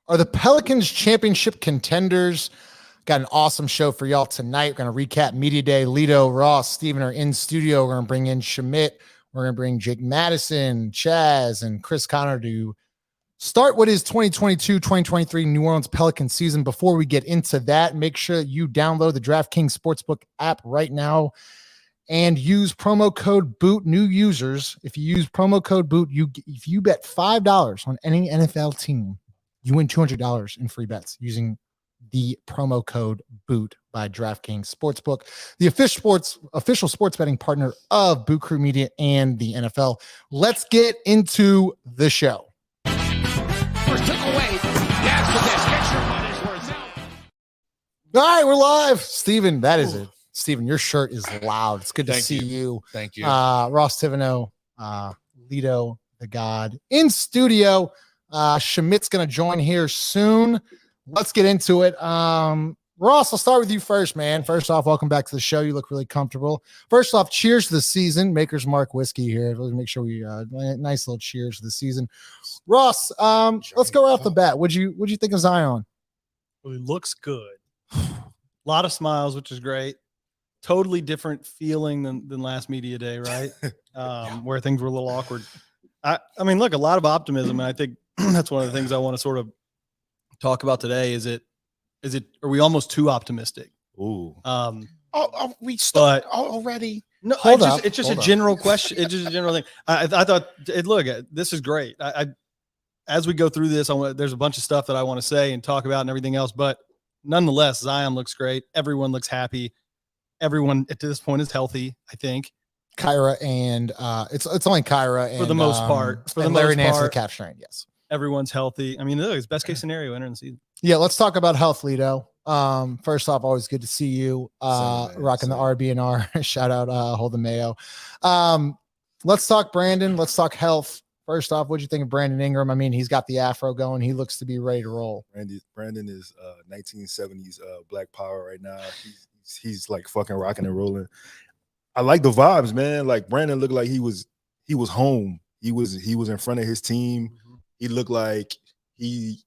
Are the Pelicans championship contenders? Got an awesome show for y'all tonight. We're going to recap Media Day. Lito, Ross, Steven are in studio. We're going to bring in Shamit. We're going to bring Jake Madison, Chaz, and Chris Connor to start what is 2022-2023 New Orleans Pelicans season. Before we get into that, make sure you download the DraftKings Sportsbook app right now and use promo code BOOT. New users, if you use promo code BOOT, if you bet $5 on any NFL team, you win $200 in free bets using the promo code BOOT by DraftKings Sportsbook, the official sports betting partner of Boot Crew Media and the NFL. Let's get into the show. First took away. All right, we're live. Steven, that is it. Steven, your shirt is loud. It's good to see you. Thank you. Ross Tivino, Lito, the God, in studio. Shamit's going to join here soon. Let's get into it. Ross, I'll start with you first, man. First off, welcome back to the show. You look really comfortable. First off, cheers to the season. Maker's Mark whiskey here. Let's make sure we nice little cheers to the season. Ross, let's go right off the bat. What'd you think of Zion? Well, he looks good. A lot of smiles, which is great. Totally different feeling than last media day, right? Where things were a little awkward. I mean, look, a lot of optimism, and I think that's one of the things I want to sort of talk about today. Are we almost too optimistic? Ooh. We start already. No, it's just a general question. It's just a general thing. I thought, look, this is great. As we go through this, there's a bunch of stuff that I want to say and talk about and everything else, but nonetheless, Zion looks great. Everyone looks happy. Everyone at this point is healthy, I think. Kyra and it's only Kyra and for the most part. For the Larry most Nance part, the calf strain, yes. Everyone's healthy. I mean, look, it's best case scenario entering the season. Yeah, let's talk about health, Lito. First off, always good to see you. Rocking the RB&R. Shout out Holden Mayo. Let's talk Brandon. Let's talk health. First off, what'd you think of Brandon Ingram? I mean, he's got the afro going. He looks to be ready to roll. Brandon is 1970s Black Power right now. He's like fucking rocking and rolling. I like the vibes, man. Like Brandon looked like he was home. He was in front of his team. Mm-hmm. He looked like he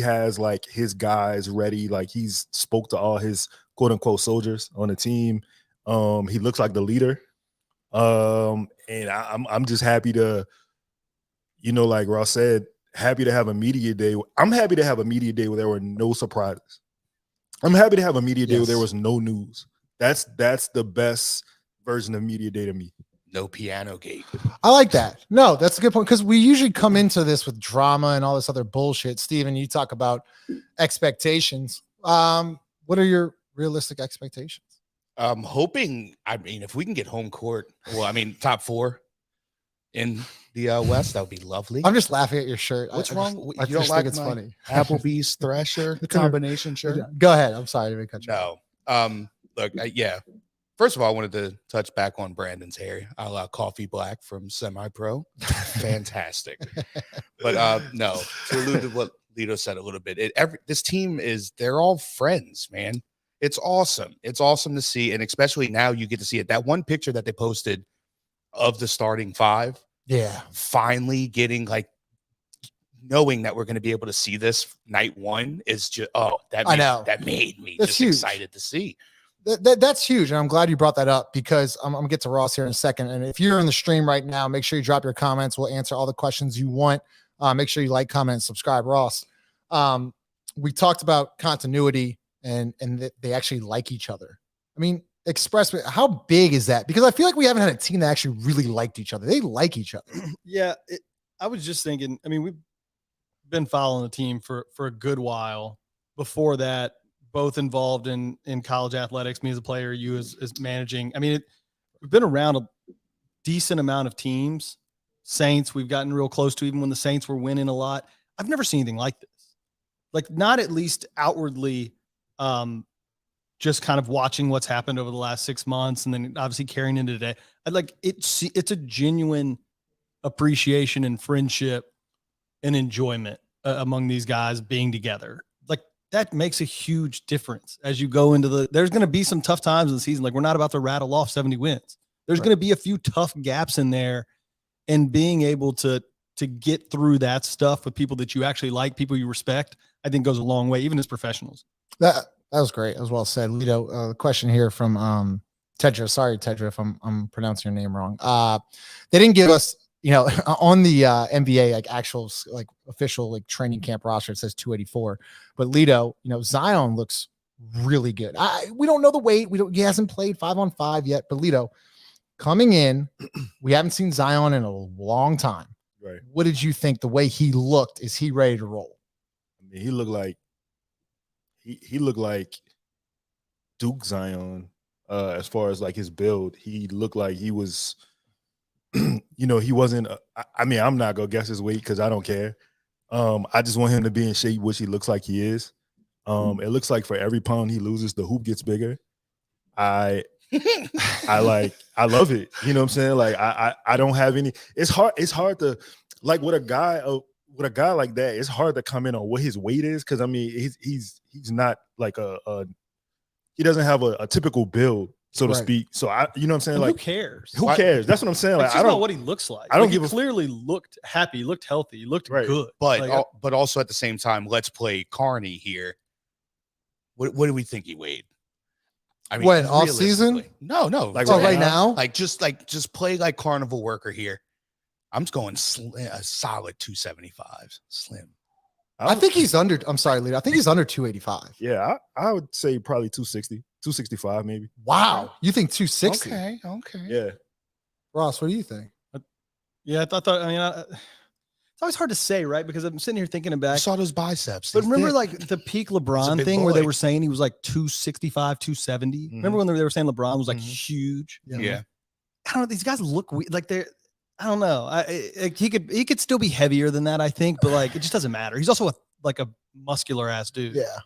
has like his guys ready. Like he's spoke to all his quote unquote soldiers on the team. He looks like the leader. And I'm just happy to, like Ross said, happy to have a media day. I'm happy to have a media day where there were no surprises. I'm happy to have a media day where there was no news. That's the best version of media day to me. No piano gate. I like that. No, that's a good point because we usually come into this with drama and all this other bullshit. Steven, you talk about expectations. What are your realistic expectations? I'm hoping, if we can get home court, top 4 in the West, that would be lovely. I'm just laughing at your shirt. What's wrong? I just think it's funny. Applebee's Thrasher combination shirt. Go ahead. I'm sorry to cut you. No. Look, First of all, I wanted to touch back on Brandon's hair. I allow coffee black from Semi-Pro. Fantastic. But no, to allude to what Lito said a little bit, this team they're all friends, man. It's awesome. It's awesome to see. And especially now you get to see it. That one picture that they posted of the starting 5. Yeah. Finally getting knowing that we're going to be able to see this night 1 is just, that made me That's just huge. excited to see. That's huge, and I'm glad you brought that up because I'm going to get to Ross here in a second. And if you're in the stream right now, make sure you drop your comments. We'll answer all the questions you want. Make sure you like, comment, and subscribe, Ross. We talked about continuity and that they actually like each other. I mean, express how big is that? Because I feel like we haven't had a team that actually really liked each other. They like each other. Yeah, I was just thinking. I mean, we've been following the team for a good while. Before that, both involved in college athletics, me as a player, you as managing. I mean, we've been around a decent amount of teams. Saints, we've gotten real close to, even when the Saints were winning a lot. I've never seen anything like this. Like, not at least outwardly, just kind of watching what's happened over the last 6 months and then obviously carrying into today. It's a genuine appreciation and friendship and enjoyment among these guys being together. That makes a huge difference as you go into there's going to be some tough times in the season. Like, we're not about to rattle off 70 wins. There's going to be a few tough gaps in there, and being able to to get through that stuff with people that you actually like, people you respect, I think goes a long way, even as professionals. That was great. That was well said. Lito, question here from Tedra. Sorry, Tedra, if I'm pronouncing your name wrong. They didn't give us, on the NBA, like actual, like official, like training camp roster, it says 284. But Lito, Zion looks really good. We don't know the weight. He hasn't played 5-on-5 yet. But Lito, coming in, we haven't seen Zion in a long time. Right. What did you think the way he looked? Is he ready to roll? I mean, he looked like he looked like Duke Zion as far as like his build. He looked like he was, he wasn't. I mean, I'm not gonna guess his weight because I don't care. I just want him to be in shape, which he looks like he is. It looks like for every pound he loses, the hoop gets bigger. I love it. You know what I'm saying? Like I don't have any. It's hard to like with a guy like that. It's hard to come in on what his weight is because I mean he's not like he doesn't have a typical build, so to speak. So you know what I'm saying? And like who cares? Who cares? That's what I'm saying. Like I don't know what he looks like. I don't like, give he clearly looked happy, he looked healthy, he looked good. But but also at the same time, let's play Carney here. What do we think he weighed? I mean, When off season? No. Like right now? Like just play like carnival worker here. I'm just going a solid 275. Slim. I think he's under. I'm sorry, Lito. I think he's under 285. Yeah, I would say probably 260, 265 maybe. Wow, you think 260? Okay. Yeah, Ross, what do you think? Yeah, I thought. I mean, it's always hard to say, right? Because I'm sitting here thinking back. I saw those biceps. But remember, like the peak LeBron thing where they were saying he was like 265, 270. Mm-hmm. Remember when they were saying LeBron was like huge? Yeah. I don't know. These guys look like they're. I don't know. He could still be heavier than that, I think, but like it just doesn't matter. He's also a muscular ass dude. Yeah.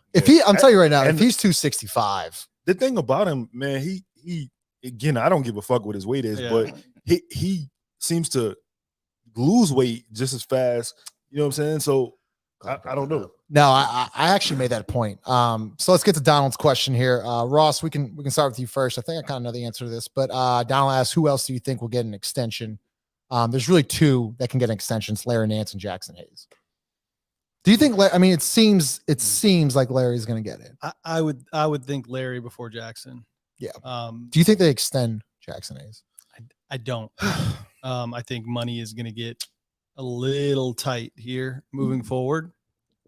I'm telling you right now, if he's 265, the thing about him, man, he again, I don't give a fuck what his weight is, but he seems to lose weight just as fast. You know what I'm saying? So I don't know. No, I actually made that point. So let's get to Donald's question here. Ross, we can start with you first. I think I kind of know the answer to this, but Donald asks, who else do you think will get an extension? There's really two that can get an extension. It's Larry Nance and Jaxson Hayes. Do you think? I mean, it seems like Larry's going to get it. I would think Larry before Jaxson. Yeah. Do you think they extend Jaxson Hayes? I don't. I think money is going to get a little tight here moving forward.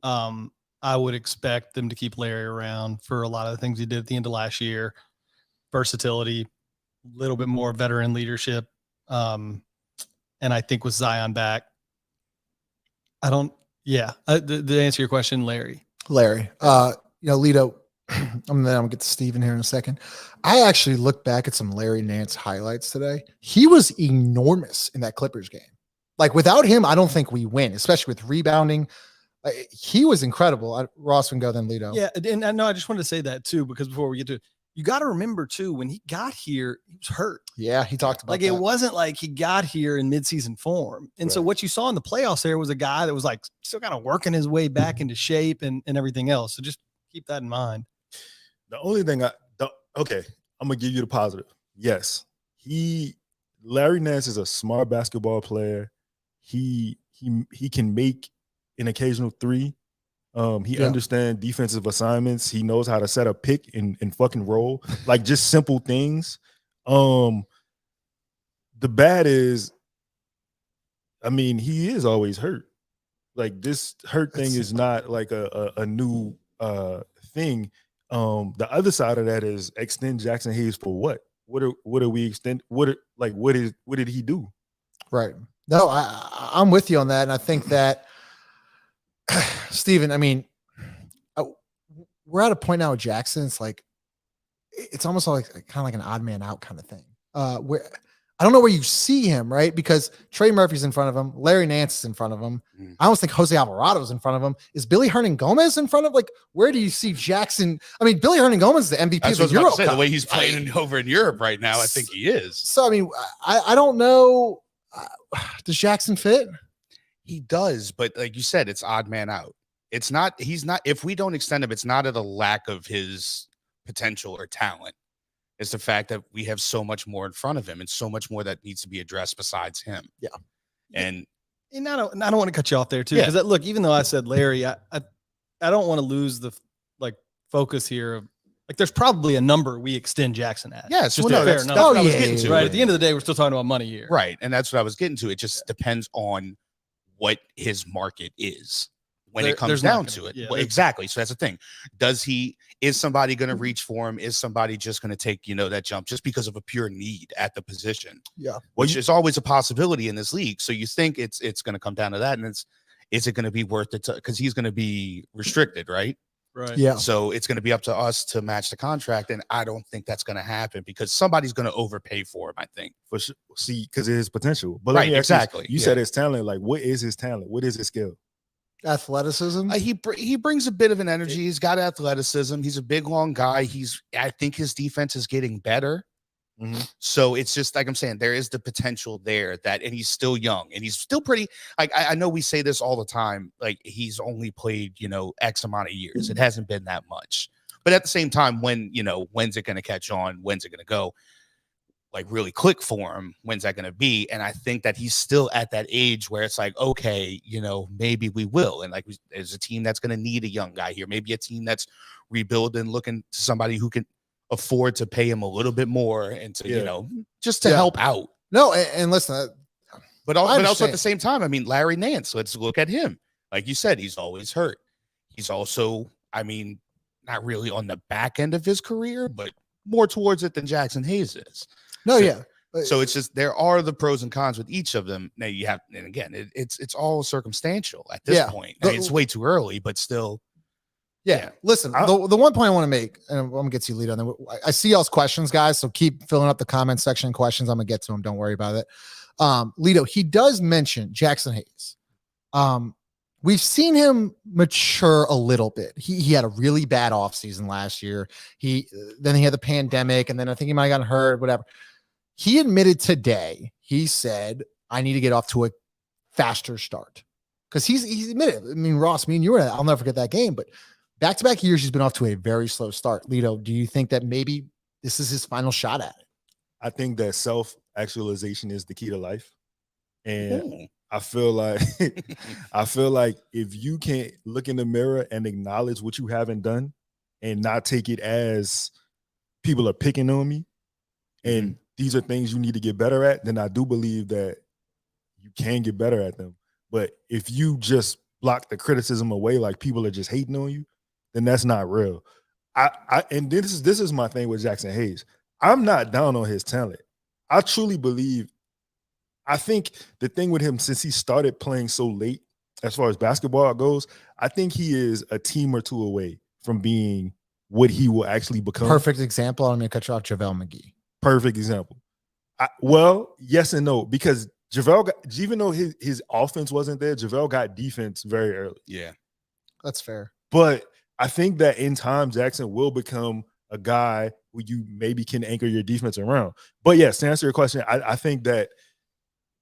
I would expect them to keep Larry around for a lot of the things he did at the end of last year. Versatility, a little bit more veteran leadership. And I think with Zion back, to answer your question, Larry. Lito, I'm gonna get to Steven here in a second. I actually looked back at some Larry Nance highlights today. He was enormous in that Clippers game. Like without him, I don't think we win, especially with rebounding. He was incredible. Ross can go, then Lito. Yeah, and I know I just wanted to say that too, because before we get to it, you got to remember too, when he got here, he was hurt. Yeah, he talked about like that. It wasn't like he got here in midseason form. And so what you saw in the playoffs there was a guy that was like still kind of working his way back into shape and everything else. So just keep that in mind. The only thing I'm gonna give you the positive. Yes, Larry Nance is a smart basketball player. He can make an occasional three. He understands defensive assignments. He knows how to set a pick and fucking roll. Like just simple things. The bad is, I mean, he is always hurt. Like this hurt thing is not like a new thing. The other side of that is extend Jaxson Hayes for what? What do we extend? What did he do? Right. No, I'm with you on that. And I think that Steven, I mean, we're at a point now with Jaxson. It's like, it's almost like kind of like an odd man out kind of thing. Where I don't know where you see him, right? Because Trey Murphy's in front of him. Larry Nance is in front of him. I almost think Jose Alvarado's in front of him. Is Billy Hernan-Gomez in front of, like, where do you see Jaxson? I mean, Billy Hernan-Gomez is the MVP of the Euro Cup. The way he's playing over in Europe right now, I think he is. So, I mean, I don't know. Does Jaxson fit? He does, but like you said, it's odd man out. He's not, if we don't extend him, it's not at a lack of his potential or talent. It's the fact that we have so much more in front of him and so much more that needs to be addressed besides him. Yeah. And And I don't want to cut you off there too, Yeah. because look, even though I said Larry, I don't want to lose the focus here of there's probably a number we extend Jaxson at. Yes, just well, a no, fair that's number. what I was getting to. Right. At the end of the day, we're still talking about money here. Right. And that's what I was getting to. It just depends on what his market is when it comes down to it. Yeah, well, exactly. So that's the thing. Is somebody going to reach for him? Is somebody just going to take, that jump just because of a pure need at the position? Yeah. Which is always a possibility in this league. So you think it's going to come down to that. And is it going to be worth it? Because he's going to be restricted, right? Right. Yeah. So it's going to be up to us to match the contract. And I don't think that's going to happen because somebody's going to overpay for him, I think. For sure. See, because of his potential. But right, exactly. You said his talent. Like, what is his talent? What is his skill? Athleticism. He brings a bit of an energy. He's got athleticism. He's a big, long guy. I think his defense is getting better. Mm-hmm. So it's just like I'm saying, there is the potential there and he's still young and he's still pretty. Like I know we say this all the time. Like he's only played, X amount of years. It hasn't been that much. But at the same time, when's it going to catch on? When's it going to go? Like really click for him? When's that going to be? And I think that he's still at that age where it's like, okay, maybe we will. And like there's a team that's going to need a young guy here. Maybe a team that's rebuilding, looking to somebody who can afford to pay him a little bit more and to just to help out. No, and listen, but also at the same time, I mean, Larry Nance, let's look at him. Like you said, he's always hurt. He's also, not really on the back end of his career, but more towards it than Jaxson Hayes is. So it's just there are the pros and cons with each of them. Now you have, and again, it's all circumstantial at this point. It's way too early, but still. Yeah. Listen, the one point I want to make, and I'm gonna get to you, lead on that. I see y'all's questions, guys. So keep filling up the comment section questions. I'm gonna get to them. Don't worry about it. Lito, he does mention Jaxson Hayes. We've seen him mature a little bit. He had a really bad offseason last year. Then he had the pandemic, and then I think he might have gotten hurt, whatever. He admitted today, he said, I need to get off to a faster start. Because he's admitted. I mean, Ross, me and you were I'll never forget that game, but back-to-back years, he's been off to a very slow start. Lito, do you think that maybe this is his final shot at it? I think that self-actualization is the key to life. And I feel like if you can't look in the mirror and acknowledge what you haven't done and not take it as people are picking on me and these are things you need to get better at, then I do believe that you can get better at them. But if you just block the criticism away like people are just hating on you, then that's not real. And this is my thing with Jaxson Hayes. I'm not down on his talent. I truly believe. I think the thing with him, since he started playing so late, as far as basketball goes, I think he is a team or two away from being what he will actually become. Perfect example. I'm going to cut you off, JaVale McGee. Perfect example. Well, yes and no, because JaVale, even though his offense wasn't there, JaVale got defense very early. Yeah, that's fair. But I think that in time, Jaxson will become a guy who you maybe can anchor your defense around. But yes, to answer your question, I think that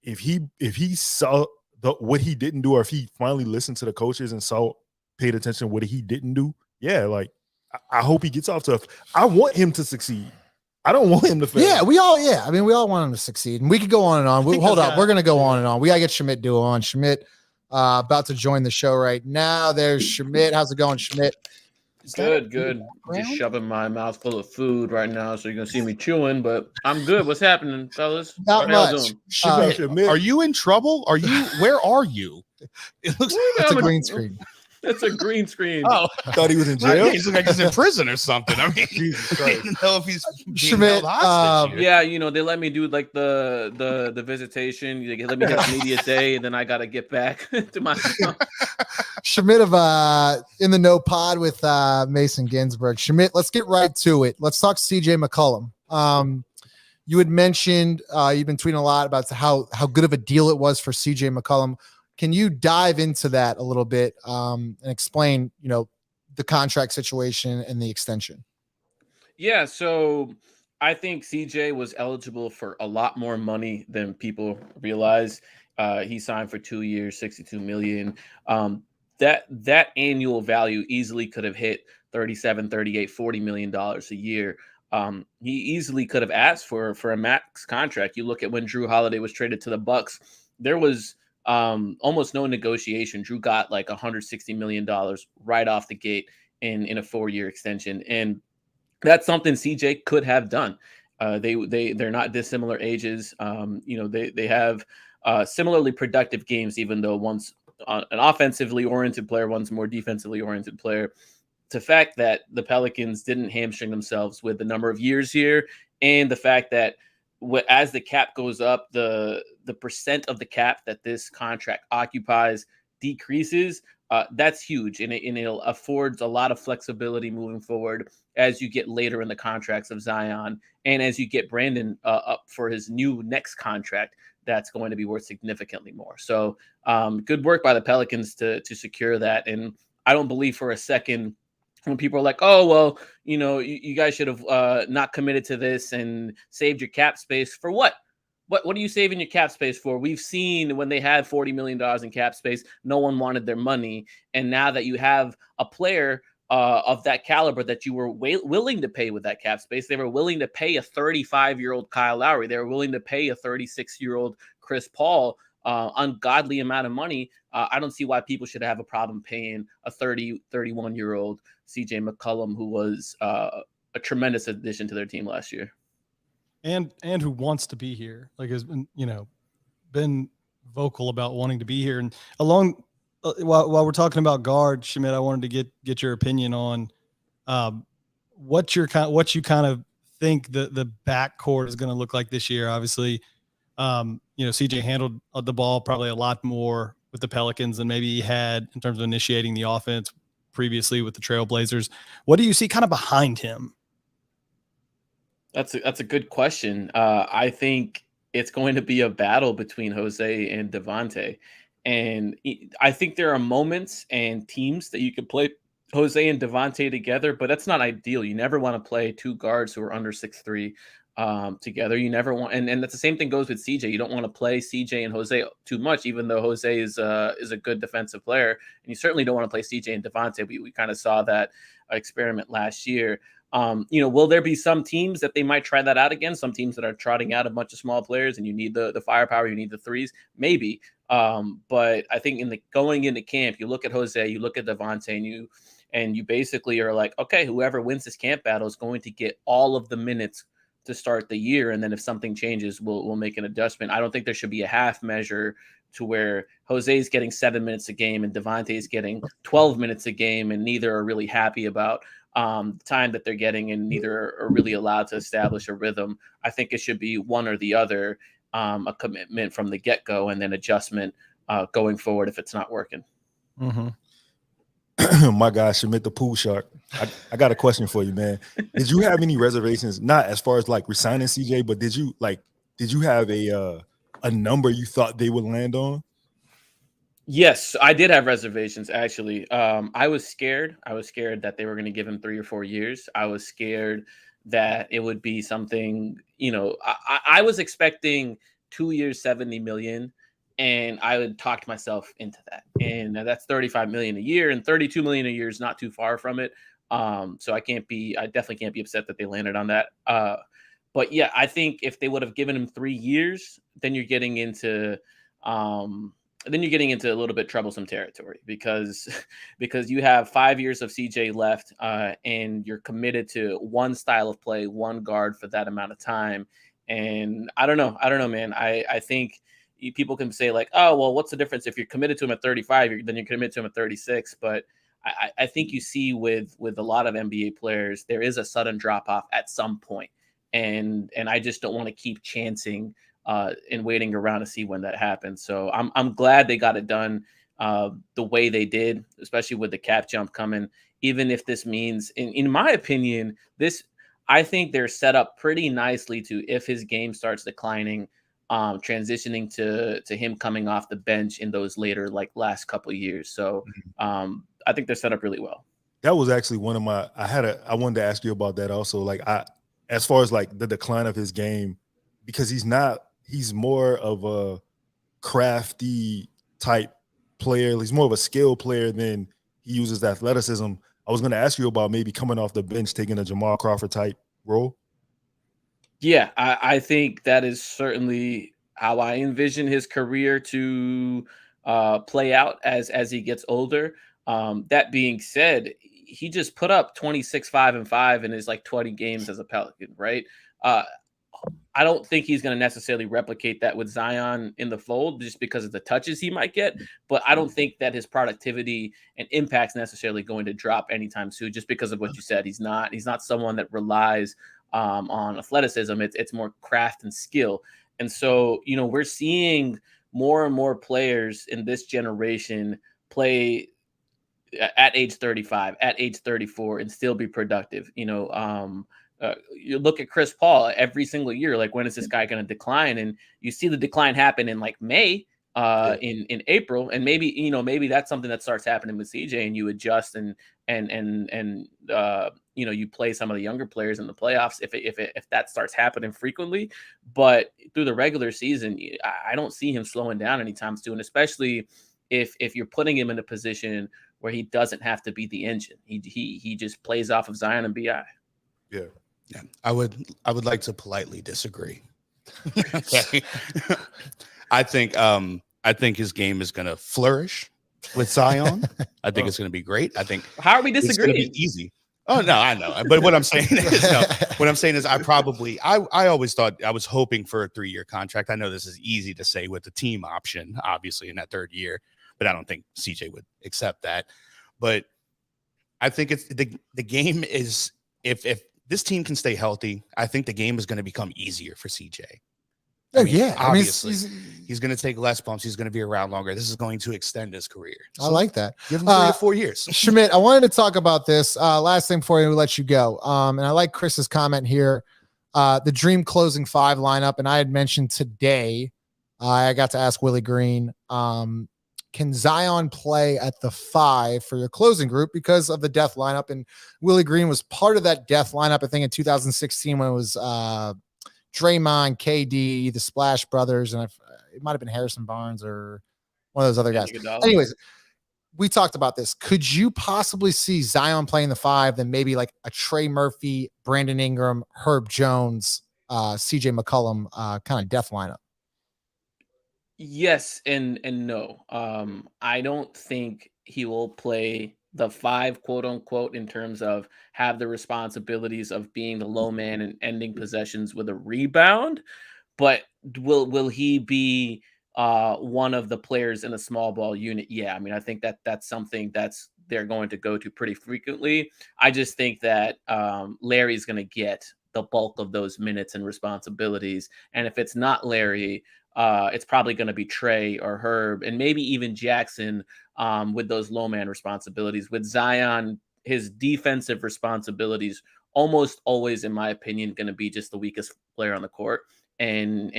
if he saw what he didn't do, or if he finally listened to the coaches and paid attention to what he didn't do, like I hope he gets off to. I want him to succeed. I don't want him to fail. Yeah, we all want him to succeed, and we could go on and on. Hold up, we're gonna go on and on. We gotta get Shamit Dua on. Shamit, about to join the show right now. There's Shamit. How's it going, Shamit? Good. Just shoving my mouth full of food right now, so you're gonna see me chewing, but I'm good. What's happening, fellas? Not much. Shamit, are you in trouble? Where are you? It looks like a green screen. That's a green screen. Oh, I thought he was in jail. He looks like he's in prison or something. I mean, I didn't know if he's Shamit, yeah, they let me do like the visitation. They let me have media day, and then I got to get back to my. Shamit of in the No Pod with Mason Ginsberg. Shamit, let's get right to it. Let's talk CJ McCollum. You had mentioned you've been tweeting a lot about how good of a deal it was for CJ McCollum. Can you dive into that a little bit and explain, the contract situation and the extension? Yeah, so I think CJ was eligible for a lot more money than people realize. He signed for 2 years, $62 million. That annual value easily could have hit $37, $38, $40 million a year. He easily could have asked for a max contract. You look at when Drew Holiday was traded to the Bucks, there was almost no negotiation. Drew got like $160 million right off the gate in a 4-year extension. And that's something CJ could have done. They're not dissimilar ages. They have similarly productive games, even though one's an offensively oriented player, one's a more defensively oriented player. The fact that the Pelicans didn't hamstring themselves with the number of years here, and the fact that as the cap goes up, the percent of the cap that this contract occupies decreases. That's huge, and it affords a lot of flexibility moving forward as you get later in the contracts of Zion, and as you get Brandon up for his new next contract that's going to be worth significantly more. So good work by the Pelicans to secure that. And I don't believe for a second when people are like, oh, well, you guys should have not committed to this and saved your cap space for what? What are you saving your cap space for? We've seen when they had $40 million in cap space, no one wanted their money. And now that you have a player of that caliber that you were willing to pay with that cap space, they were willing to pay a 35-year-old Kyle Lowry. They were willing to pay a 36-year-old Chris Paul ungodly amount of money. I don't see why people should have a problem paying a 31-year-old CJ McCollum, who was a tremendous addition to their team last year. And who wants to be here, like has been vocal about wanting to be here. And along while we're talking about guard, Shamit, I wanted to get your opinion on what you kind of think the backcourt is going to look like this year. Obviously, CJ handled the ball probably a lot more with the Pelicans than maybe he had in terms of initiating the offense previously with the Trailblazers. What do you see kind of behind him? That's a good question. I think it's going to be a battle between Jose and Devontae. And I think there are moments and teams that you could play Jose and Devontae together, but that's not ideal. You never want to play two guards who are under 6'3" together. You never want, and that's the same thing goes with CJ. You don't want to play CJ and Jose too much, even though Jose is a good defensive player. And you certainly don't want to play CJ and Devontae. We kind of saw that experiment last year. Will there be some teams that they might try that out again? Some teams that are trotting out a bunch of small players and you need the firepower, you need the threes, maybe. But I think going into camp, you look at Jose, you look at Devontae, and you basically are like, okay, whoever wins this camp battle is going to get all of the minutes to start the year. And then if something changes, we'll make an adjustment. I don't think there should be a half measure to where Jose's getting 7 minutes a game and Devontae's getting 12 minutes a game, and neither are really happy about time that they're getting, and neither are really allowed to establish a rhythm. I think it should be one or the other, a commitment from the get-go, and then adjustment going forward if it's not working. Mm-hmm. My guy, Shamit the Pool Shark. I got a question for you, man. Did you have any reservations, not as far as like resigning CJ, but did you have a number you thought they would land on? Yes, I did have reservations, actually. I was scared. I was scared that they were going to give him 3 or 4 years. I was scared that it would be something, I was expecting 2 years, 70 million. And I would talk myself into that. And that's 35 million a year, and 32 million a year is not too far from it. So I definitely can't be upset that they landed on that. But yeah, I think if they would have given him 3 years, then you're getting into a little bit troublesome territory because you have 5 years of CJ left, and you're committed to one style of play, one guard for that amount of time. And I don't know, man. I think people can say like, oh, well, what's the difference if you're committed to him at 35, then you're committed to him at 36. But I think you see with a lot of NBA players, there is a sudden drop off at some point. And I just don't want to keep chancing and waiting around to see when that happens. So I'm glad they got it done the way they did, especially with the cap jump coming. Even if this means, in my opinion, I think they're set up pretty nicely to, if his game starts declining, transitioning to him coming off the bench in those later, like last couple of years. So I think they're set up really well. That was actually one of my, I wanted to ask you about that also. Like as far as like the decline of his game, because he's more of a crafty type player. He's more of a skill player than he uses athleticism. I was going to ask you about maybe coming off the bench, taking a Jamal Crawford type role. Yeah, I think that is certainly how I envision his career to play out as he gets older. That being said, he just put up 26, 5-5 in his like 20 games as a Pelican, right? I don't think he's going to necessarily replicate that with Zion in the fold just because of the touches he might get. But I don't think that his productivity and impact's necessarily going to drop anytime soon just because of what you said. He's not someone that relies on athleticism. It's more craft and skill. And so, we're seeing more and more players in this generation play at age 35, at age 34, and still be productive. You look at Chris Paul every single year, like, when is this guy going to decline? And you see the decline happen in like May, in April, and maybe that's something that starts happening with CJ, and you adjust and you play some of the younger players in the playoffs if that starts happening frequently. But through the regular season, I don't see him slowing down anytime soon, especially if you're putting him in a position where he doesn't have to be the engine. He just plays off of Zion and BI. Yeah. Yeah, I would like to politely disagree. Okay. I think his game is going to flourish with Zion. I think it's going to be great. I think How are we it's disagreeing? going to be easy. Oh no, I know. But what I'm saying is, I always thought, I was hoping for a 3-year contract. I know this is easy to say with the team option, obviously, in that 3rd year, but I don't think CJ would accept that. But I think it's the game is, if this team can stay healthy, I think the game is going to become easier for CJ. Obviously, he's going to take less bumps. He's going to be around longer. This is going to extend his career. I like that. Give him 3 or 4 years. Shamit, I wanted to talk about this last thing before we let you go. And I like Chris's comment here. The dream closing 5 lineup. And I had mentioned today, I got to ask Willie Green, can Zion play at the 5 for your closing group because of the death lineup? And Willie Green was part of that death lineup, I think, in 2016 when it was Draymond, KD, the Splash Brothers, and it might have been Harrison Barnes or one of those other guys. Anyways, we talked about this. Could you possibly see Zion playing the 5, then maybe like a Trey Murphy, Brandon Ingram, Herb Jones, CJ McCollum kind of death lineup? Yes and no. I don't think he will play the 5, quote unquote, in terms of have the responsibilities of being the low man and ending possessions with a rebound. But will he be one of the players in a small ball unit? Yeah, I mean, I think that's something they're going to go to pretty frequently. I just think that Larry's going to get the bulk of those minutes and responsibilities. And if it's not Larry, it's probably going to be Trey or Herb, and maybe even Jaxson with those low man responsibilities. With Zion, his defensive responsibilities almost always, in my opinion, going to be just the weakest player on the court. And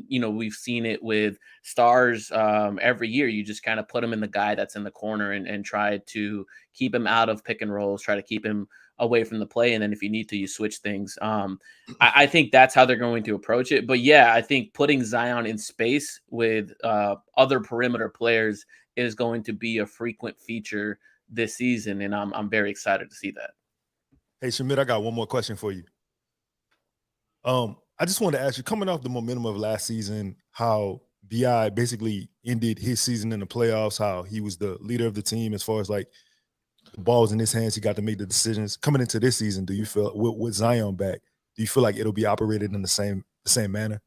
we've seen it with stars every year. You just kind of put him in the guy that's in the corner and try to keep him out of pick and rolls, try to keep him away from the play. And then if you need to, you switch things. I think that's how they're going to approach it. But yeah, I think putting Zion in space with other perimeter players is going to be a frequent feature this season. And I'm very excited to see that. Hey, Shamit, I got one more question for you. I just wanted to ask you, coming off the momentum of last season, how BI basically ended his season in the playoffs, how he was the leader of the team as far as like the ball was in his hands, he got to make the decisions. Coming into this season, do you feel with Zion back, do you feel like it'll be operated in the same manner?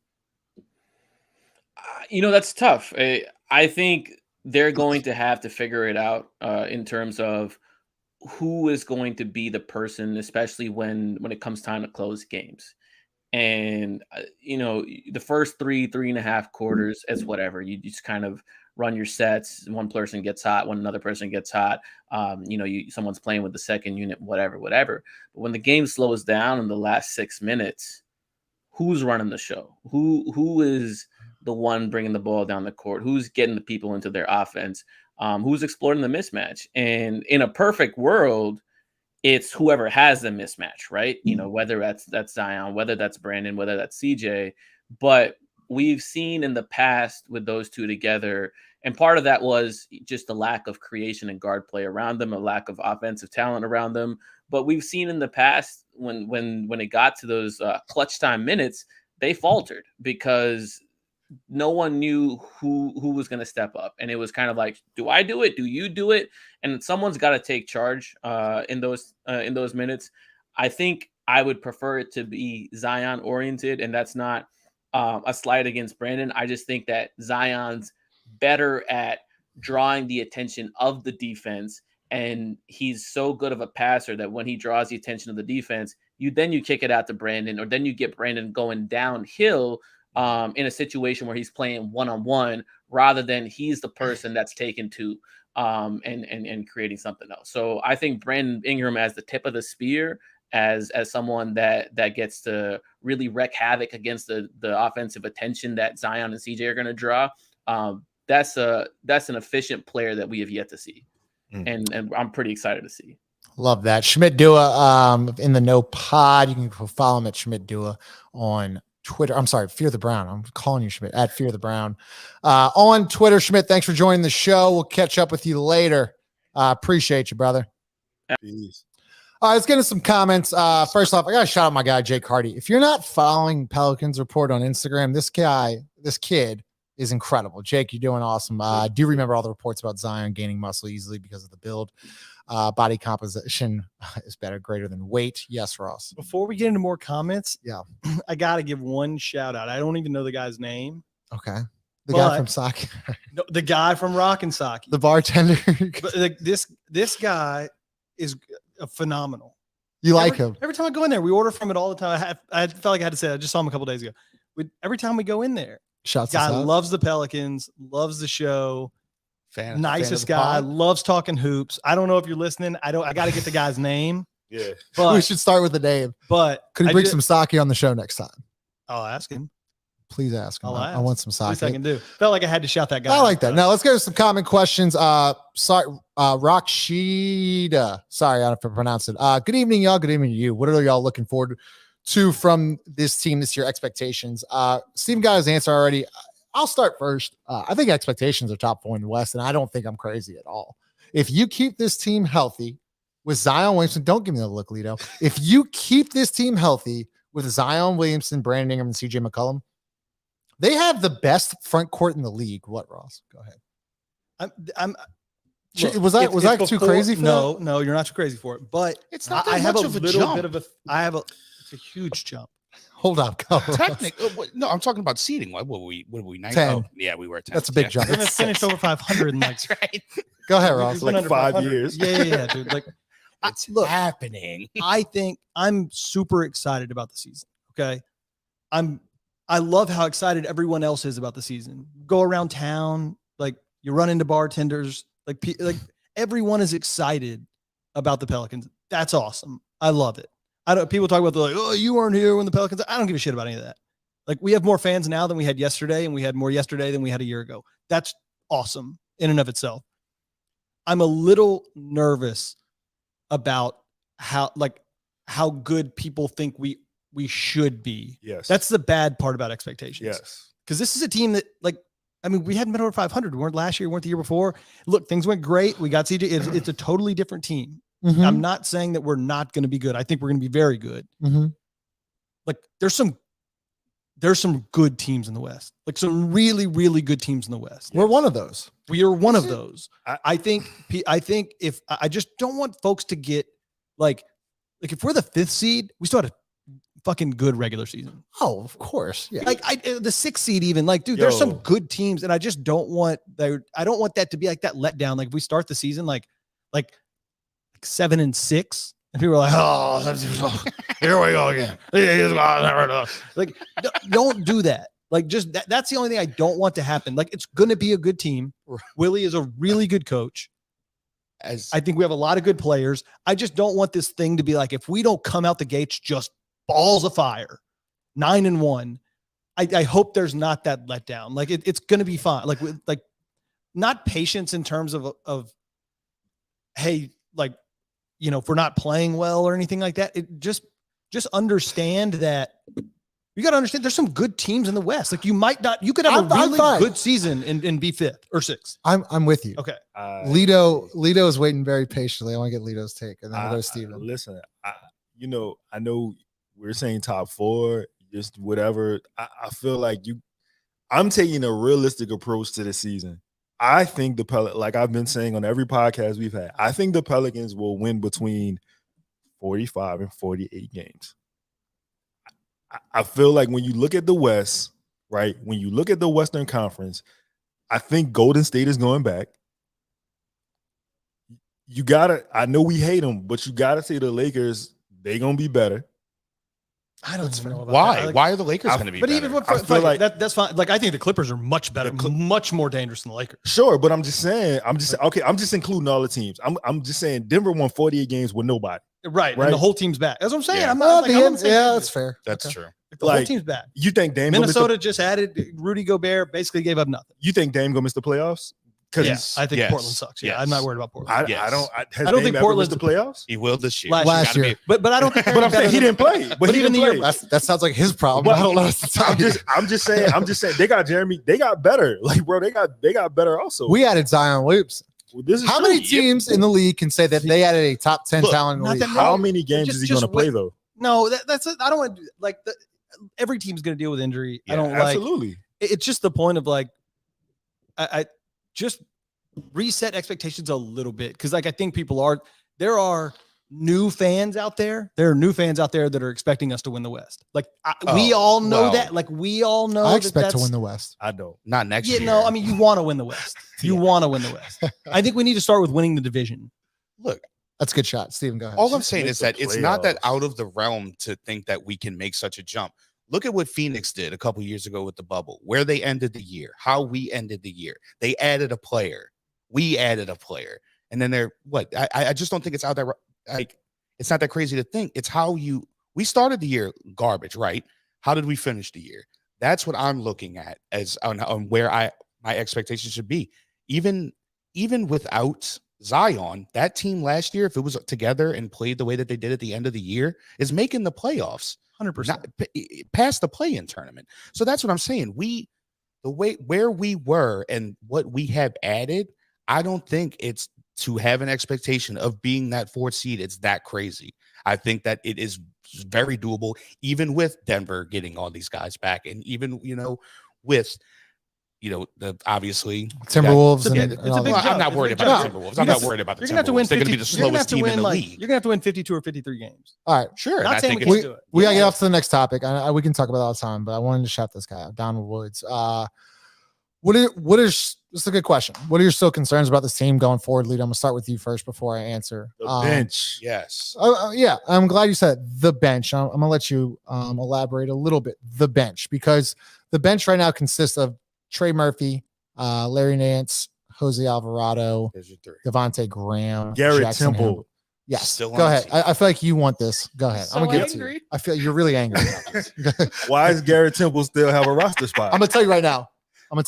That's tough. I think they're going to have to figure it out in terms of who is going to be the person, especially when it comes time to close games. And, the first 3.5 quarters, it's whatever. You just kind of run your sets. One person gets hot, when another person gets hot. Someone's playing with the second unit, whatever. But when the game slows down in the last 6 minutes, who's running the show? Who is the one bringing the ball down the court? Who's getting the people into their offense? Who's exploiting the mismatch? And in a perfect world, it's whoever has the mismatch, right? Whether that's Zion, whether that's Brandon, whether that's CJ. But we've seen in the past with those two together, and part of that was just a lack of creation and guard play around them, a lack of offensive talent around them. But we've seen in the past when it got to those clutch time minutes, they faltered because no one knew who was going to step up, and it was kind of like, do I do it? Do you do it? And someone's got to take charge in those minutes. I think I would prefer it to be Zion oriented, and that's not a slight against Brandon. I just think that Zion's better at drawing the attention of the defense, and he's so good of a passer that when he draws the attention of the defense, you kick it out to Brandon, or then you get Brandon going downhill in a situation where he's playing one-on-one rather than he's the person that's taken to and creating something else. So I think Brandon Ingram as the tip of the spear, as someone that gets to really wreak havoc against the offensive attention that Zion and CJ are going to draw. That's an efficient player that we have yet to see. And I'm pretty excited to see. Love that. Shamit Dua in the No Pod. You can follow him at Shamit Dua on Twitter. I'm sorry, Fear the Brown. I'm calling you Shamit at Fear the Brown on Twitter. Shamit, thanks for joining the show. We'll catch up with you later. Appreciate you, brother. Peace. All right, let's get into some comments. First off, I got to shout out my guy, Jake Hardy. If you're not following Pelicans Report on Instagram, this kid is incredible. Jake, you're doing awesome. I do remember all the reports about Zion gaining muscle easily because of the build. Body composition is better, greater than weight. Yes, Ross. Before we get into more comments, yeah, I got to give one shout out. I don't even know the guy's name. Okay. The guy from Saki. No, the guy from Rockin' Saki. The bartender. But like this guy is phenomenal. You like him? Every time I go in there, we order from it all the time. I felt like I had to say it. I just saw him a couple days ago. Every time we go in there, guy loves the Pelicans, loves the show. Nicest guy, loves talking hoops. I don't know if you're listening. I got to get the guy's name. Yeah, but we should start with the name. But could he bring some sake on the show next time? I'll ask him. Please ask him. I want some sake. Least I can do. Felt like I had to shout that guy. I like that. Now let's go to some common questions. Sorry, Rakshida. Sorry, I don't know if I pronounce it. Good evening, y'all. Good evening to you. What are y'all looking forward to from this team this year? Expectations. Steven got his answer already. I'll start first. I think expectations are top 4 in the West, and I don't think I'm crazy at all. If you keep this team healthy with Zion Williamson, don't give me the look, Lito. If you keep this team healthy with Zion Williamson, Brandon Ingram, and CJ McCollum, they have the best front court in the league. What, Ross? Go ahead. Look, was that too crazy for that? No, you're not too crazy for it. But it's not I that have much a of a little jump. bit of a. It's a huge jump. Hold up, go. No, I'm talking about seeding. What were we? 9? 10. Oh, yeah, we were 10. That's a big jump. We're gonna finish over 500 in like. That's right. Go ahead, Ross. Like 5 years. Yeah, dude. Like, It's happening. I think I'm super excited about the season. Okay, I love how excited everyone else is about the season. Go around town, like you run into bartenders, like everyone is excited about the Pelicans. That's awesome. I love it. People talk about oh, you weren't here when the Pelicans. I don't give a shit about any of that. Like we have more fans now than we had yesterday, and we had more yesterday than we had a year ago. That's awesome in and of itself. I'm a little nervous about how good people think we should be. Yes. That's the bad part about expectations. Yes. Because this is a team that we hadn't been over 500. We weren't last year, we weren't the year before. Look, things went great. We got CJ. It's a totally different team. Mm-hmm. I'm not saying that we're not going to be good. I think we're going to be very good. Mm-hmm. Like there's some good teams in the West, like some really, really good teams in the West. We're one of those. We are one of those. I think if I just don't want folks to get like if we're the 5th seed, we still had a fucking good regular season. Oh, of course. Yeah. Like the 6th seed, even dude, there's some good teams, and I just don't want that to be like that letdown. Like if we start the season like 7-6, and people are like, oh, here we go again. Like, don't do that. Like, just that's the only thing I don't want to happen. Like, it's going to be a good team. Willie is a really good coach. I think we have a lot of good players. I just don't want this thing to be like, if we don't come out the gates just balls of fire, 9-1. I hope there's not that letdown. Like, it's going to be fine. Like, not patience in terms of hey, like, if we're not playing well or anything like that, it just understand that you got to understand there's some good teams in the West. Like you could have a really good season and be 5th or 6th. I'm with you. Okay. Lito is waiting very patiently. I want to get Lito's take, and then we'll go to Steven. Listen, I know we're saying top 4, just whatever. I feel like I'm taking a realistic approach to the season. I think like I've been saying on every podcast we've had, I think the Pelicans will win between 45 and 48 games. I feel like when you look at the West, right? When you look at the Western Conference, I think Golden State is going back. I know we hate them, but you gotta say the Lakers, they gonna be better. I don't even know about Why? that. Like, Why are the Lakers going to be but better? even I feel like that's fine. Like I think the Clippers are much better, much more dangerous than the Lakers. Sure, but I'm just saying, I'm just including all the teams. I'm just saying Denver won 48 games with nobody. Right. And the whole team's back. That's what I'm saying. Yeah. I'm not like, that's fair. That's true. the whole team's back. You think Dame Minnesota just added Rudy Gobert, basically gave up nothing. You think Dame gonna miss the playoffs? Yes, I think yes, Portland sucks. Yeah, yes. I'm not worried about Portland. I don't Dame think Portland's the playoffs. He will this year. Last year. But I don't think. But I'm saying he didn't play. But he even didn't the play. year That sounds like his problem. But I don't know what to tell you. I'm just saying. They got Jeremy. They got better. Like, bro, they got better also. We added Zion Williamson. This is How true. many teams in the league can say that they added a top 10 Look, talent in the not league? that How many games is he going to play though? No, that's it. I don't want to like every team's going to deal with injury. Yeah, I don't Absolutely. It's just the point of like, I just reset expectations a little bit because like I think there are new fans out there. There are new fans out there that are expecting us to win the West. Like we all know that. Like we all know. I expect to win the West. I don't. Not next year. No, I mean you want to win the West. You want to win the West. I think we need to start with winning the division. Look, That's a good shot. Steven, go ahead. all I'm saying Make is the that it's not that playoffs. out of the realm to think that we can make such a jump. Look at what Phoenix did a couple years ago with the bubble, where they ended the year, how we ended the year. They added a player. We added a player. And then I just don't think it's out there. Like, it's not that crazy to think. It's how we started the year garbage, right? How did we finish the year? That's what I'm looking at as on where my expectations should be. Even without Zion, that team last year, if it was together and played the way that they did at the end of the year, is making the playoffs. 100%. Past the play-in tournament. So that's what I'm saying. Where we were and what we have added, I don't think it's to have an expectation of being that fourth seed. It's that crazy. I think that it is very doable, even with Denver getting all these guys back, and even with the obviously Timberwolves. I'm not worried about the Timberwolves. I'm not worried about the You're gonna have to win. Timberwolves. They're going to be the slowest team in the league. You're gonna have to win 52 or 53 games. All right. Sure. Not and I saying think we it's- can't do it. We got to get off to the next topic. We can talk about it all the time, but I wanted to shout this guy out, Donald Woods. This is a good question. What are your still concerns about this team going forward, Lito? I'm going to start with you first before I answer. The bench. Yes. Yeah, I'm glad you said the bench. I'm going to let you elaborate a little bit. The bench, because the bench right now consists of Trey Murphy, Larry Nance, Jose Alvarado, There's your three. Devontae Graham, Garrett Jaxson Temple. Hayes. Yes, Still go on the ahead. team. I feel like you want this. Go ahead. I'm gonna give it to you. I feel you're really angry about this. Why does Garrett Temple still have a roster spot? I'm gonna tell you right now. I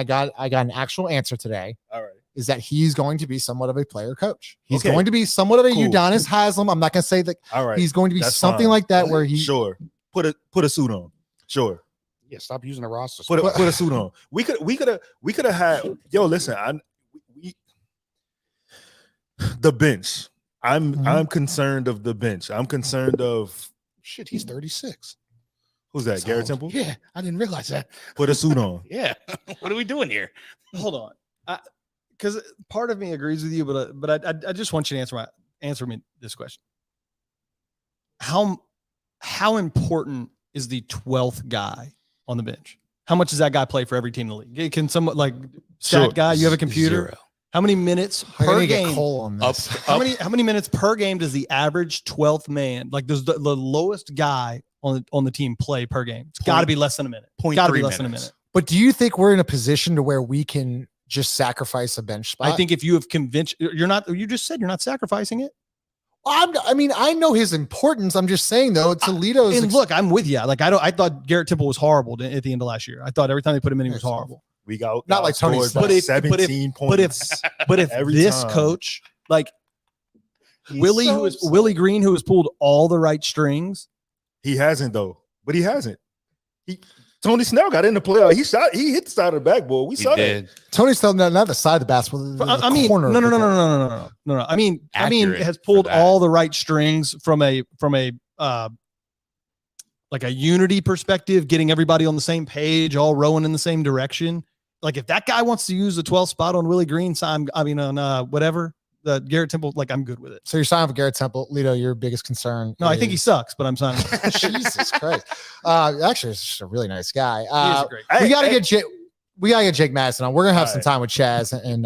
got an actual answer today. All right. Is that he's going to be somewhat of a player coach. He's Okay. going to be somewhat of a Cool. Udonis Haslam. I'm not gonna say that All right. he's going to be That's something fine. like that where he Sure. Put a suit on. Sure. Yeah. Stop using the roster. Put spot. a suit on. We could have had. Yo, listen. The bench. I'm concerned of the bench. I'm concerned of Shit. He's 36. who's that? So, Garrett Temple. Yeah. I didn't realize that. Put a suit on. Yeah. What are we doing here? Hold on, because part of me agrees with you, but I just want you to answer me this question. How important is the 12th guy on the bench? How much does that guy play for every team in the league? Can someone like stat Sure. guy? You have a computer. Zero. How many minutes I'm gonna per get game? Cole on Up. this. How many minutes per game does the average 12th man, like does the lowest guy on the team play per game? It's got to be less than a minute. Got to be less than a minute. But do you think we're in a position to where we can just sacrifice a bench spot? I think if you have convinced, you're not. You just said you're not sacrificing it. I know his importance. I'm just saying though, Toledo's. And look, I'm with you. Like I thought Garrett Temple was horrible at the end of last year. I thought every time they put him in, he was horrible. We got Not like Tony outscored Snell. by But if- 17 points. But if Every this time. coach, like He's Willie, so who is upset. Willie Green, who has pulled all the right strings, He hasn't though. But he hasn't. Tony Snell got in the playoff. He hit the side of the backboard. We He saw did. Tony's still not the side of the basketball. I mean, no. I mean, Accurate has for pulled that. all the right strings from a like a unity perspective, getting everybody on the same page, all rowing in the same direction. Like if that guy wants to use the 12th spot on Willie Green, on whatever, the Garrett Temple, like I'm good with it. So you're signing for Garrett Temple. Lito, your biggest concern. No, I think he sucks, but I'm signing. Jesus Christ. Actually, he's just a really nice guy. He is great. We got to get Jake Madison on. We're going to have some time with Chaz and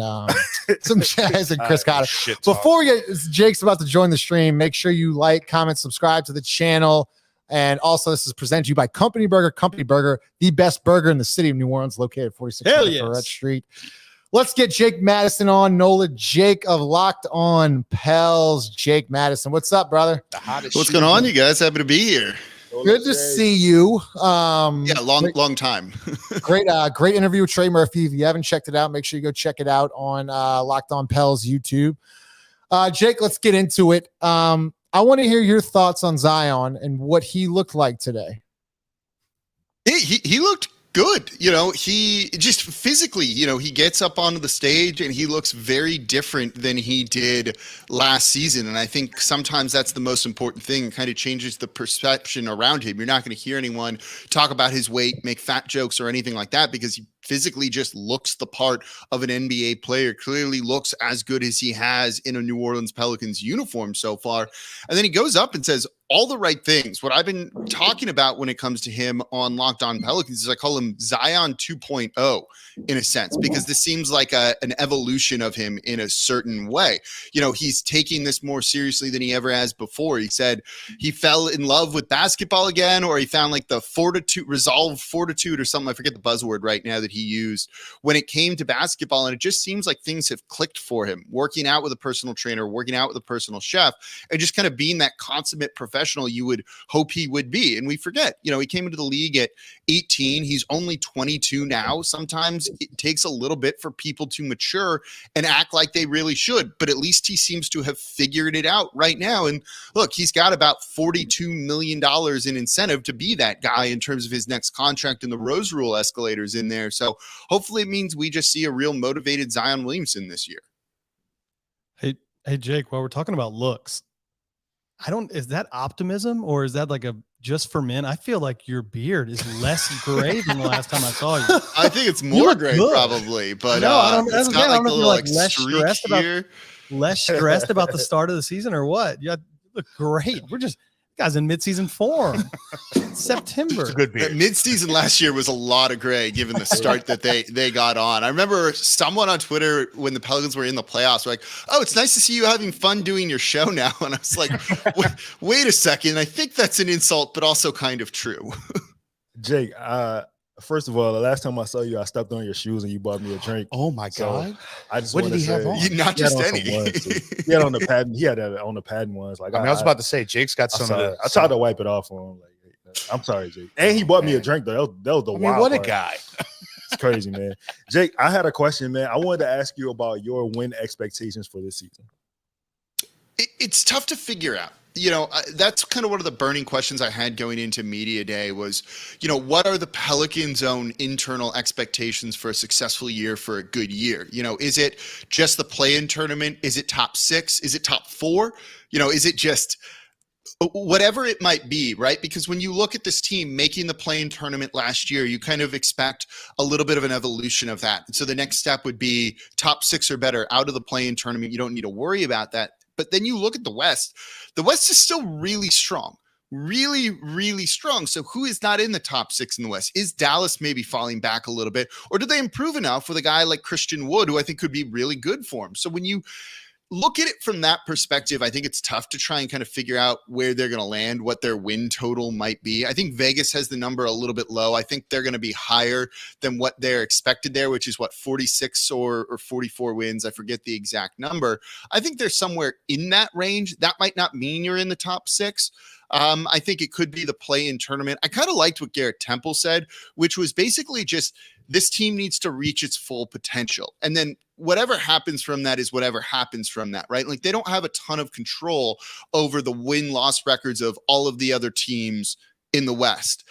some Chaz and Chris Cotter. Before we get, Jake's about to join the stream, make sure you like, comment, subscribe to the channel. And also, this is presented to you by Company Burger, the best burger in the city of New Orleans, located at 46 Red Street. Let's get Jake Madison on. Nola Jake of Locked On Pels. Jake Madison, what's up, brother? What's going on, you guys? Happy to be here. Good to see you. Long time. great interview with Trey Murphy. If you haven't checked it out, make sure you go check it out on Locked On Pels YouTube. Jake, let's get into it. I want to hear your thoughts on Zion and what he looked like today. He looked good. He just physically, he gets up onto the stage and he looks very different than he did last season. And I think sometimes that's the most important thing. It kind of changes the perception around him. You're not going to hear anyone talk about his weight, make fat jokes or anything like that, because he physically just looks the part of an NBA player, clearly looks as good as he has in a New Orleans Pelicans uniform so far. And then he goes up and says all the right things. What I've been talking about when it comes to him on Locked On Pelicans is I call him Zion 2.0 in a sense, because this seems like an evolution of him in a certain way. He's taking this more seriously than he ever has before. He said he fell in love with basketball again, or he found like the fortitude or something. I forget the buzzword right now that he used when it came to basketball. And it just seems like things have clicked for him, working out with a personal trainer, working out with a personal chef, and just kind of being that consummate professional you would hope he would be. And we forget, he came into the league at 18. He's only 22 now. Sometimes it takes a little bit for people to mature and act like they really should, but at least he seems to have figured it out right now. And look, he's got about $42 million in incentive to be that guy in terms of his next contract, and the Rose Rule escalators in there. So hopefully it means we just see a real motivated Zion Williamson this year. Hey, Jake, while we're talking about looks, is that optimism or is that like a just for men? I feel like your beard is less gray than the last time I saw you. I think it's more gray probably, but it's got like the little less stressed about the start of the season or what? You look great. We're just guys in midseason form. September. It's a good beard. Midseason last year was a lot of gray given the start that they got on. I remember someone on Twitter when the Pelicans were in the playoffs were like, "Oh, it's nice to see you having fun doing your show now." And I was like, wait a second. I think that's an insult, but also kind of true. Jake, first of all, the last time I saw you, I stepped on your shoes and you bought me a drink. Oh my God. I just what did he have on? Not just any. He had on the patent. He had that on the patent ones. Like I was about to say, Jake's got some of the. I tried to wipe it off on him. Like, I'm sorry, Jake. And he bought me a drink though. That was the wild what part. A guy. It's crazy, man. Jake, I had a question, man. I wanted to ask you about your win expectations for this season. It's tough to figure out. That's kind of one of the burning questions I had going into media day was, what are the Pelicans' own internal expectations for a successful year, for a good year? Is it just the play-in tournament? Is it top 6? Is it top 4? Is it just whatever it might be, right? Because when you look at this team making the play-in tournament last year, you kind of expect a little bit of an evolution of that. And so the next step would be top 6 or better out of the play-in tournament. You don't need to worry about that. But then you look at the West is still really strong, really, really strong. So who is not in the top 6 in the West? Is Dallas maybe falling back a little bit? Or do they improve enough with a guy like Christian Wood, who I think could be really good for him? So when you look at it from that perspective, I think it's tough to try and kind of figure out where they're going to land, what their win total might be. I think Vegas has the number a little bit low. I think they're going to be higher than what they're expected there, which is 46 or 44 wins. I forget the exact number. I think they're somewhere in that range. That might not mean you're in the top 6. I think it could be the play-in tournament. I kind of liked what Garrett Temple said, which was basically just this team needs to reach its full potential. And then whatever happens from that is whatever happens from that, right? Like they don't have a ton of control over the win-loss records of all of the other teams in the West.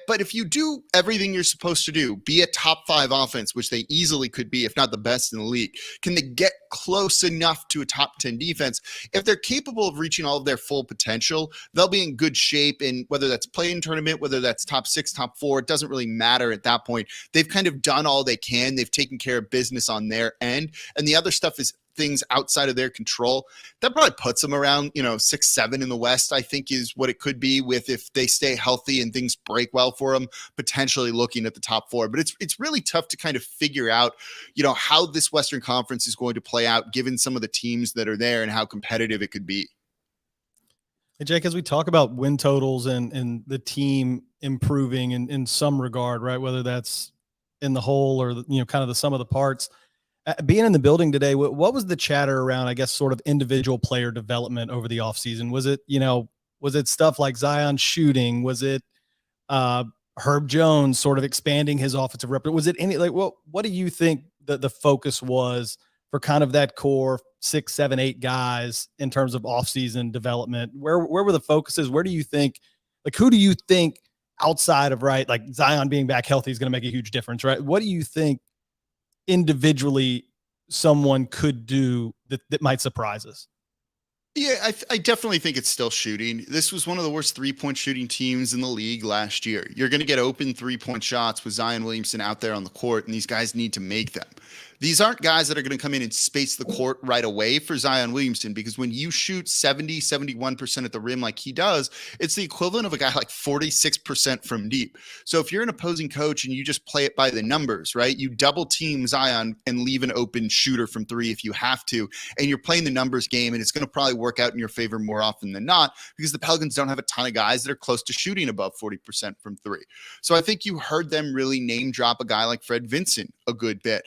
But if you do everything you're supposed to do, be a top 5 offense, which they easily could be, if not the best in the league, can they get close enough to a top 10 defense? If they're capable of reaching all of their full potential, they'll be in good shape. And whether that's play-in tournament, whether that's top 6, top 4, it doesn't really matter at that point. They've kind of done all they can. They've taken care of business on their end. And the other stuff is things outside of their control. That probably puts them around, 6, 7 in the West, I think is what it could be, with, if they stay healthy and things break well for them, potentially looking at the top 4. But it's really tough to kind of figure out, how this Western Conference is going to play out given some of the teams that are there and how competitive it could be. Hey, Jake, as we talk about win totals and the team improving in some regard, right, whether that's in the whole or, kind of the sum of the parts, being in the building today, what was the chatter around, I guess, sort of individual player development over the offseason? Was it stuff like Zion shooting? Was it Herb Jones sort of expanding his offensive rep? Was it what do you think the focus was for kind of that core 6, 7, 8 guys in terms of offseason development? Where were the focuses? Where do you think, who do you think outside of, right, like Zion being back healthy is going to make a huge difference, right? What do you think individually someone could do that might surprise us? Yeah, I definitely think it's still shooting. This was one of the worst 3-point shooting teams in the league last year. You're going to get open 3-point shots with Zion Williamson out there on the court, and these guys need to make them. These aren't guys that are going to come in and space the court right away for Zion Williamson, because when you shoot 70, 71% at the rim like he does, it's the equivalent of a guy like 46% from deep. So if you're an opposing coach and you just play it by the numbers, right? You double team Zion and leave an open shooter from 3 if you have to, and you're playing the numbers game, and it's going to probably work out in your favor more often than not, because the Pelicans don't have a ton of guys that are close to shooting above 40% from 3. So I think you heard them really name drop a guy like Fred Vincent a good bit.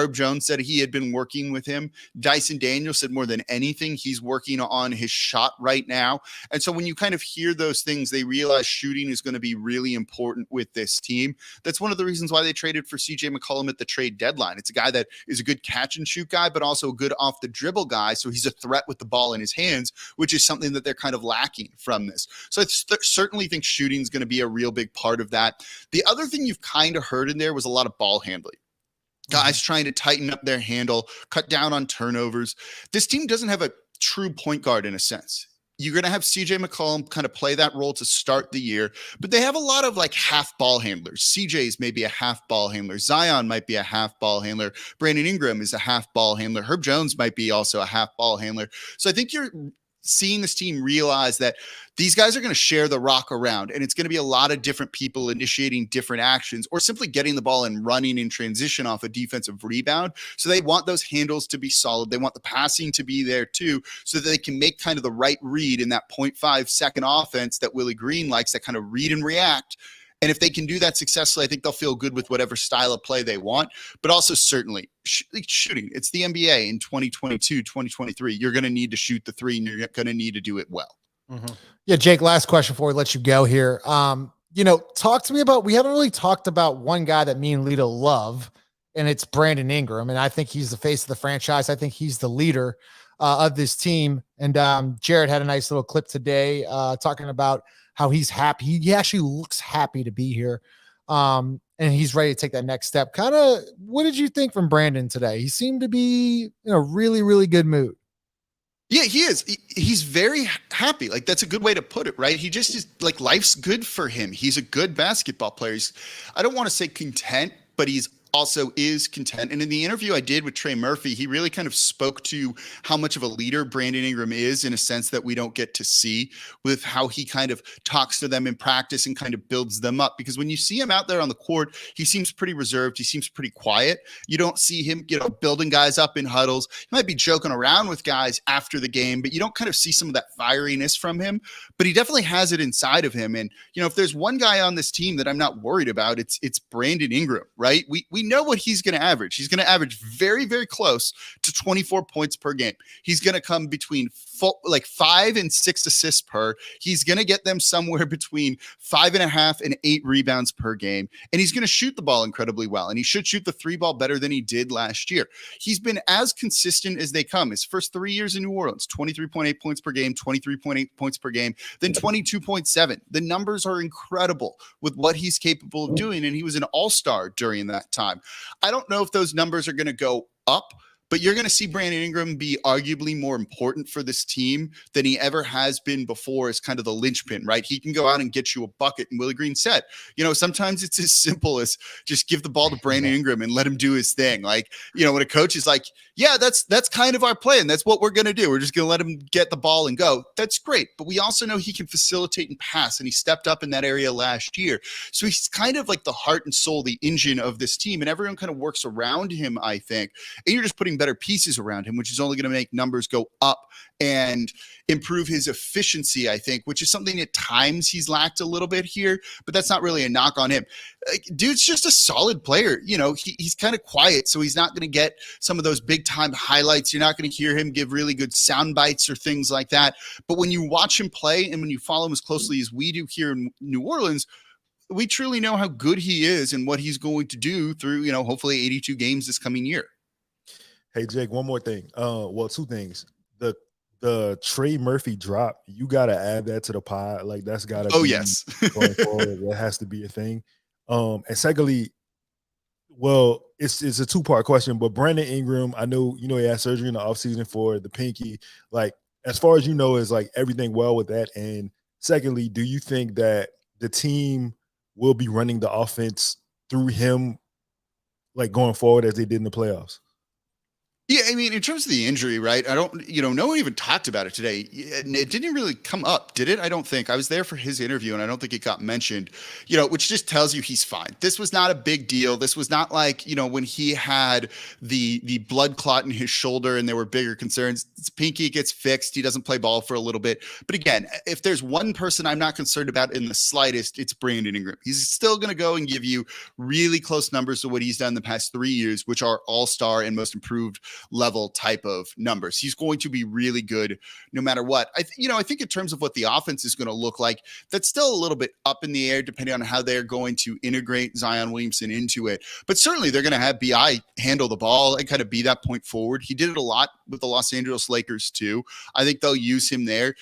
Herb Jones said he had been working with him. Dyson Daniels said more than anything, he's working on his shot right now. And so when you kind of hear those things, they realize shooting is going to be really important with this team. That's one of the reasons why they traded for CJ McCollum at the trade deadline. It's a guy that is a good catch and shoot guy, but also a good off the dribble guy. So he's a threat with the ball in his hands, which is something that they're kind of lacking from this. So I certainly think shooting is going to be a real big part of that. The other thing you've kind of heard in there was a lot of ball handling. Guys trying to tighten up their handle, cut down on turnovers. This team doesn't have a true point guard in a sense. You're going to have CJ McCollum kind of play that role to start the year, but they have a lot of half ball handlers. CJ's maybe a half ball handler. Zion might be a half ball handler. Brandon Ingram is a half ball handler. Herb Jones might be also a half ball handler. So I think you're seeing this team realize that these guys are going to share the rock around, and it's going to be a lot of different people initiating different actions or simply getting the ball and running in transition off a defensive rebound. So they want those handles to be solid. They want the passing to be there too, so that they can make kind of the right read in that 0.5 second offense that Willie Green likes, that kind of read and react. And if they can do that successfully, I think they'll feel good with whatever style of play they want. But also certainly shooting. It's the NBA in 2022, 2023. You're going to need to shoot the 3, and you're going to need to do it well. Mm-hmm. Yeah, Jake, last question before we let you go here. Talk to me about, we haven't really talked about one guy that me and Lito love, and it's Brandon Ingram. And I think he's the face of the franchise. I think he's the leader of this team. And Jared had a nice little clip today talking about how he's happy. He actually looks happy to be here. And he's ready to take that next step. Kind of, what did you think from Brandon today? He seemed to be in a really, really good mood. Yeah, he is. He's very happy. That's a good way to put it, right? He just is life's good for him. He's a good basketball player. I don't want to say content, but he's also is content. And in the interview I did with Trey Murphy, he really kind of spoke to how much of a leader Brandon Ingram is, in a sense that we don't get to see, with how he kind of talks to them in practice and kind of builds them up. Because when you see him out there on the court, he seems pretty reserved. He seems pretty quiet. You don't see him, building guys up in huddles. He might be joking around with guys after the game, but you don't kind of see some of that fieriness from him. But he definitely has it inside of him. And, if there's one guy on this team that I'm not worried about, it's Brandon Ingram, right? We we know what he's going to average. He's going to average very, very close to 24 points per game. He's going to come between 5 and 6 assists per. He's going to get them somewhere between 5.5 and 8 rebounds per game. And he's going to shoot the ball incredibly well. And he should shoot the 3 ball better than he did last year. He's been as consistent as they come. His first 3 years in New Orleans, 23.8 points per game, 23.8 points per game, then 22.7. The numbers are incredible with what he's capable of doing. And he was an all-star during that time. I don't know if those numbers are going to go up, but you're going to see Brandon Ingram be arguably more important for this team than he ever has been before as kind of the linchpin, right? He can go out and get you a bucket. And Willie Green said, sometimes it's as simple as just give the ball to Brandon Ingram and let him do his thing. Like, when a coach is like, yeah, that's kind of our plan. That's what we're going to do. We're just going to let him get the ball and go. That's great. But we also know he can facilitate and pass, and he stepped up in that area last year. So he's kind of like the heart and soul, the engine of this team, and everyone kind of works around him, I think. And you're just putting better pieces around him, which is only going to make numbers go up and improve his efficiency, I think, which is something at times he's lacked a little bit here, but that's not really a knock on him. Dude's just a solid player. He's kind of quiet, so he's not going to get some of those big time highlights. You're not going to hear him give really good sound bites or things like that. But when you watch him play and when you follow him as closely as we do here in New Orleans, we truly know how good he is and what he's going to do through, hopefully 82 games this coming year. Hey, Jake, one more thing. Well, 2 things. The Trey Murphy drop, you got to add that to the pod. Like, that's got to be yes. going forward. That has to be a thing. And secondly, well, it's a 2-part question, but Brandon Ingram, I know, he had surgery in the offseason for the pinky. Like, as far as is like everything well with that? And secondly, do you think that the team will be running the offense through him, like, going forward as they did in the playoffs? Yeah, I mean, in terms of the injury, right? I don't, no one even talked about it today. It didn't really come up, did it? I don't think. I was there for his interview, and I don't think it got mentioned, which just tells you he's fine. This was not a big deal. This was not like, when he had the blood clot in his shoulder and there were bigger concerns. His pinky gets fixed. He doesn't play ball for a little bit. But again, if there's one person I'm not concerned about in the slightest, it's Brandon Ingram. He's still going to go and give you really close numbers to what he's done the past 3 years, which are all-star and most improved level type of numbers. He's going to be really good no matter what. I think in terms of what the offense is going to look like, that's still a little bit up in the air depending on how they're going to integrate Zion Williamson into it. But certainly they're going to have BI handle the ball and kind of be that point forward. He did it a lot with the Los Angeles Lakers too. I think they'll use him there.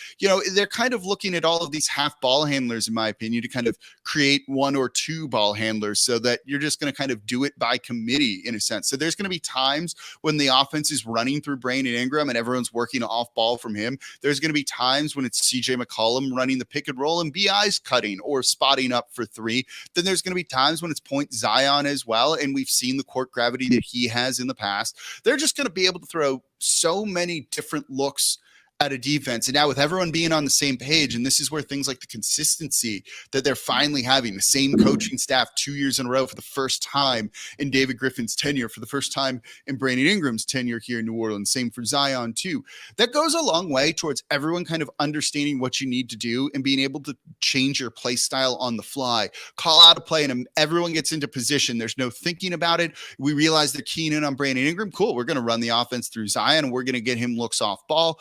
They're kind of looking at all of these half ball handlers, in my opinion, to kind of create 1 or 2 ball handlers so that you're just going to kind of do it by committee in a sense. So there's going to be times when the offense is running through Brandon Ingram and everyone's working off ball from him. There's going to be times when it's CJ McCollum running the pick and roll and BI's cutting or spotting up for 3. Then there's going to be times when it's point Zion as well. And we've seen the court gravity that he has in the past. They're just going to be able to throw so many different looks at a defense. And now with everyone being on the same page, and this is where things like the consistency that they're finally having, the same coaching staff 2 years in a row for the first time in David Griffin's tenure, for the first time in Brandon Ingram's tenure here in New Orleans, same for Zion too. That goes a long way towards everyone kind of understanding what you need to do and being able to change your play style on the fly, call out a play, and everyone gets into position. There's no thinking about it. We realize they're keying in on Brandon Ingram. Cool. We're going to run the offense through Zion and we're going to get him looks off ball.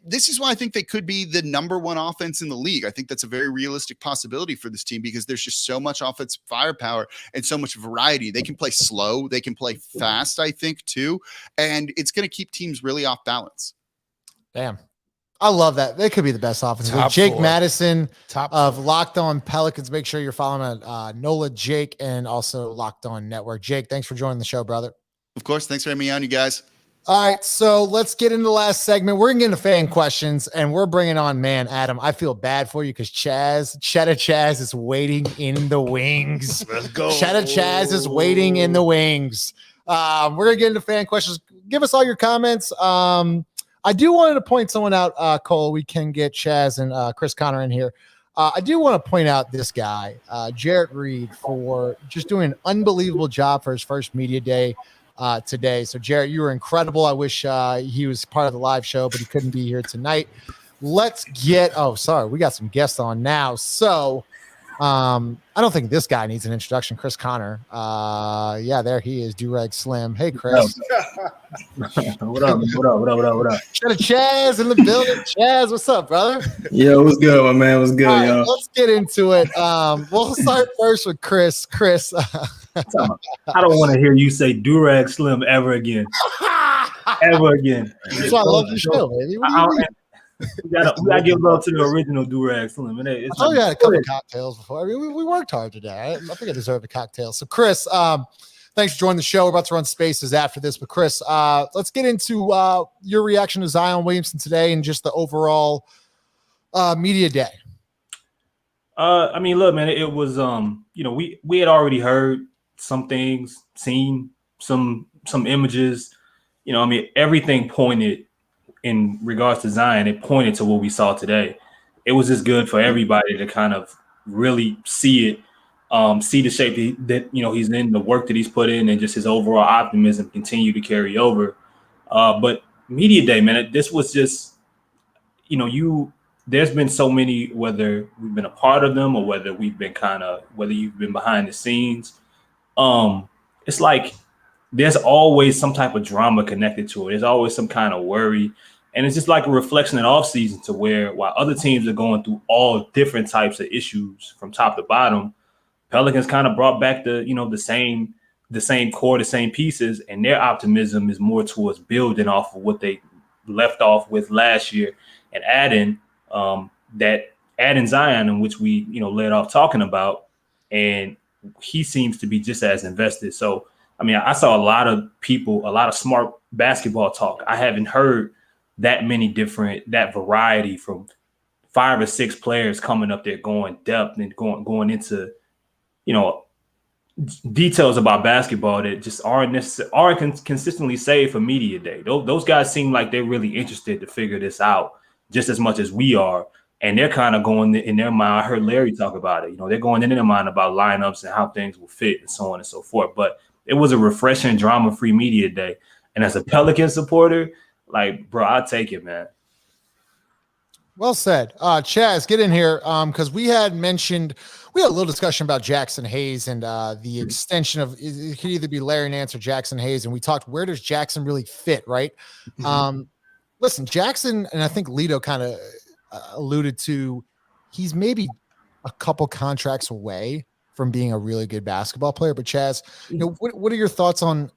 This is why I think they could be the number 1 offense in the league. I think that's a very realistic possibility for this team because there's just so much offensive firepower and so much variety. They can play slow. They can play fast, I think, too. And it's going to keep teams really off balance. Damn. I love that. They could be the best offense. Top Jake 4. Madison Top of Locked On Pelicans. Make sure you're following Nola Jake and also Locked On Network. Jake, thanks for joining the show, brother. Of course. Thanks for having me on, you guys. All right, so let's get into the last segment. We're going to get into fan questions, and we're bringing on, Adam, I feel bad for you because Chaz is waiting in the wings. Let's go. Chaz is waiting in the wings. We're going to get into fan questions. Give us all your comments. I do want to point someone out, Cole. We can get Chaz and Chris Connor in here. I do want to point out this guy, Jarrett Reed, for just doing an unbelievable job for his first media day today. So Jarrett, you were incredible. I wish he was part of the live show, but he couldn't be here tonight. Let's get, we got some guests on now. So I don't think this guy needs an introduction. Chris Connor. Yeah, there he is. Durag Slim. Hey, Chris. What up? Got a Chaz in the building. Chaz, what's up, brother? Yo, what's good, my man? What's good, All right, yo? let's get into it. We'll start first with Chris. Chris. I don't want to hear you say Durag Slim ever again. Ever again. That's why I love your show, baby. What do you mean? We gotta give love to the original Durag Slim. I told you I had a couple cocktails before. I mean, we worked hard today. I think I deserve a cocktail. So, Chris, thanks for joining the show. We're about to run spaces after this. But, Chris, let's get into your reaction to Zion Williamson today and just the overall media day. I mean, look, man, it was we had already heard some things, seen some images. I mean, everything pointed in regards to Zion, it pointed to what we saw today. It was just good for everybody to kind of really see it, see the shape that he's in, the work that he's put in, and just his overall optimism continue to carry over. But media day, man, this was just, there's been so many, whether we've been a part of them or whether you've been behind the scenes. It's like there's always some type of drama connected to it. There's always some kind of worry. And it's just like a reflection of offseason to where while other teams are going through all different types of issues from top to bottom, Pelicans kind of brought back the same core, the same pieces, and their optimism is more towards building off of what they left off with last year and adding Zion, in which we led off talking about, and he seems to be just as invested. So I mean, I saw a lot of people, a lot of smart basketball talk. I haven't heard that variety from 5 or 6 players coming up there going depth and going into, details about basketball that just aren't consistently saved for media day. Those guys seem like they're really interested to figure this out just as much as we are. And they're kind of going in their mind. I heard Larry talk about it. They're going in their mind about lineups and how things will fit and so on and so forth. But it was a refreshing, drama-free media day. And as a Pelican supporter, like, bro, I'll take it, man. Well said. Chaz, get in here because we had a little discussion about Jaxson Hayes and the extension of it could either be Larry Nance or Jaxson Hayes. And we talked, where does Jaxson really fit, right? Listen, Jaxson, and I think Lito kind of alluded to, he's maybe a couple contracts away from being a really good basketball player. But Chaz, what are your thoughts on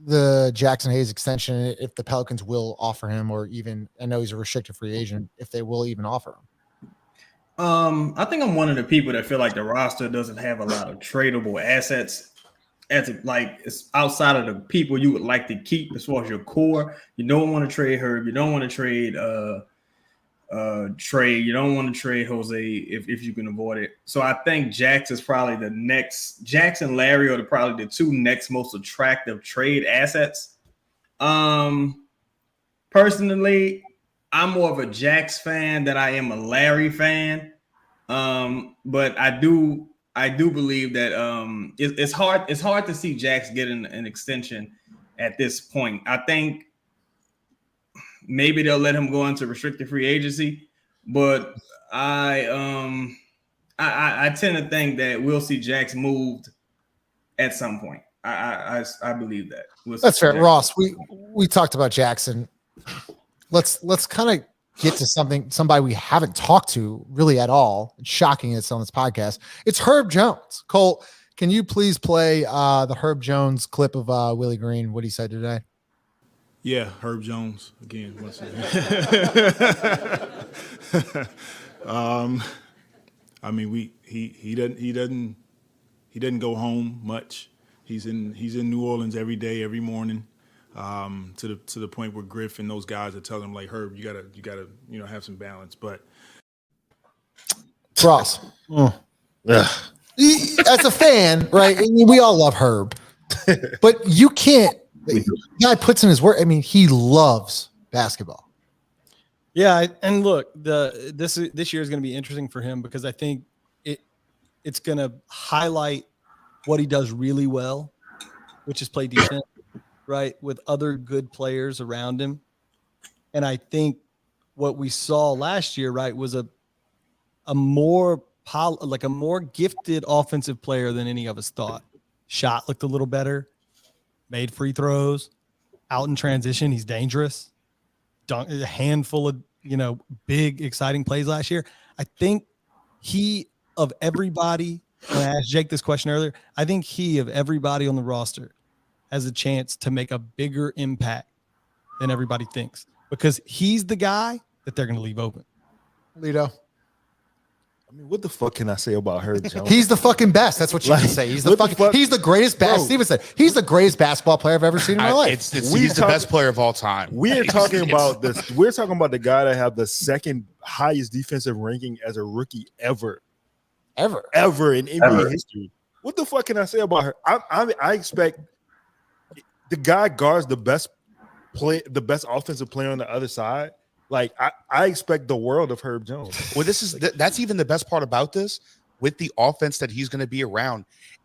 the Jaxson Hayes extension, if the Pelicans will offer him, or even, I know he's a restricted free agent, if they will even offer him? I think I'm one of the people that feel like the roster doesn't have a lot of tradable assets. It's outside of the people you would like to keep as far as your core. You don't want to trade Herb. You don't want to trade Trey. You don't want to trade Jose if you can avoid it. So I think Jackson's probably the next. Jaxson, Larry are probably the 2 next most attractive trade assets. Personally, I'm more of a Jax fan than I am a Larry fan. But I do believe that it's hard to see Jax get an extension at this point. I think maybe they'll let him go into restricted free agency, but I tend to think that we'll see Jax moved at some point. I believe that. That's fair, Ross. We talked about Jaxson. Let's kind of get to somebody we haven't talked to really at all. It's shocking it's on this podcast. It's Herb Jones. Cole, can you please play the Herb Jones clip of Willie Green, what he said today? Yeah, Herb Jones again. Once again. I mean, he doesn't go home much. He's in New Orleans every day, every morning. To the point where Griff and those guys are telling him, like, Herb, you gotta have some balance. But Ross, as a fan, right? I mean, we all love Herb, but you can't. The guy puts in his work. I mean, he loves basketball. Yeah, and look, this year is going to be interesting for him because I think it's going to highlight what he does really well, which is play defense, right, with other good players around him. And I think what we saw last year, right, was a more like a more gifted offensive player than any of us thought. Shot looked a little better, made free throws, out in transition. He's dangerous. A handful of, big, exciting plays last year. I think of everybody, when I asked Jake this question earlier, I think of everybody on the roster has a chance to make a bigger impact than everybody thinks, because he's the guy that they're going to leave open. Lito. I mean, what the fuck can I say about Herb Jones? He's the fucking best. That's what you can say. He's the fucking. He's the greatest. Steven said he's the greatest basketball player I've ever seen in my life. He's the best player of all time. We're talking about this. We're talking about the guy that had the second highest defensive ranking as a rookie ever in NBA history. What the fuck can I say about her? I expect the guy guards the best offensive player on the other side. Like I expect the world of Herb Jones. Well, that's even the best part about this with the offense that he's going to be around.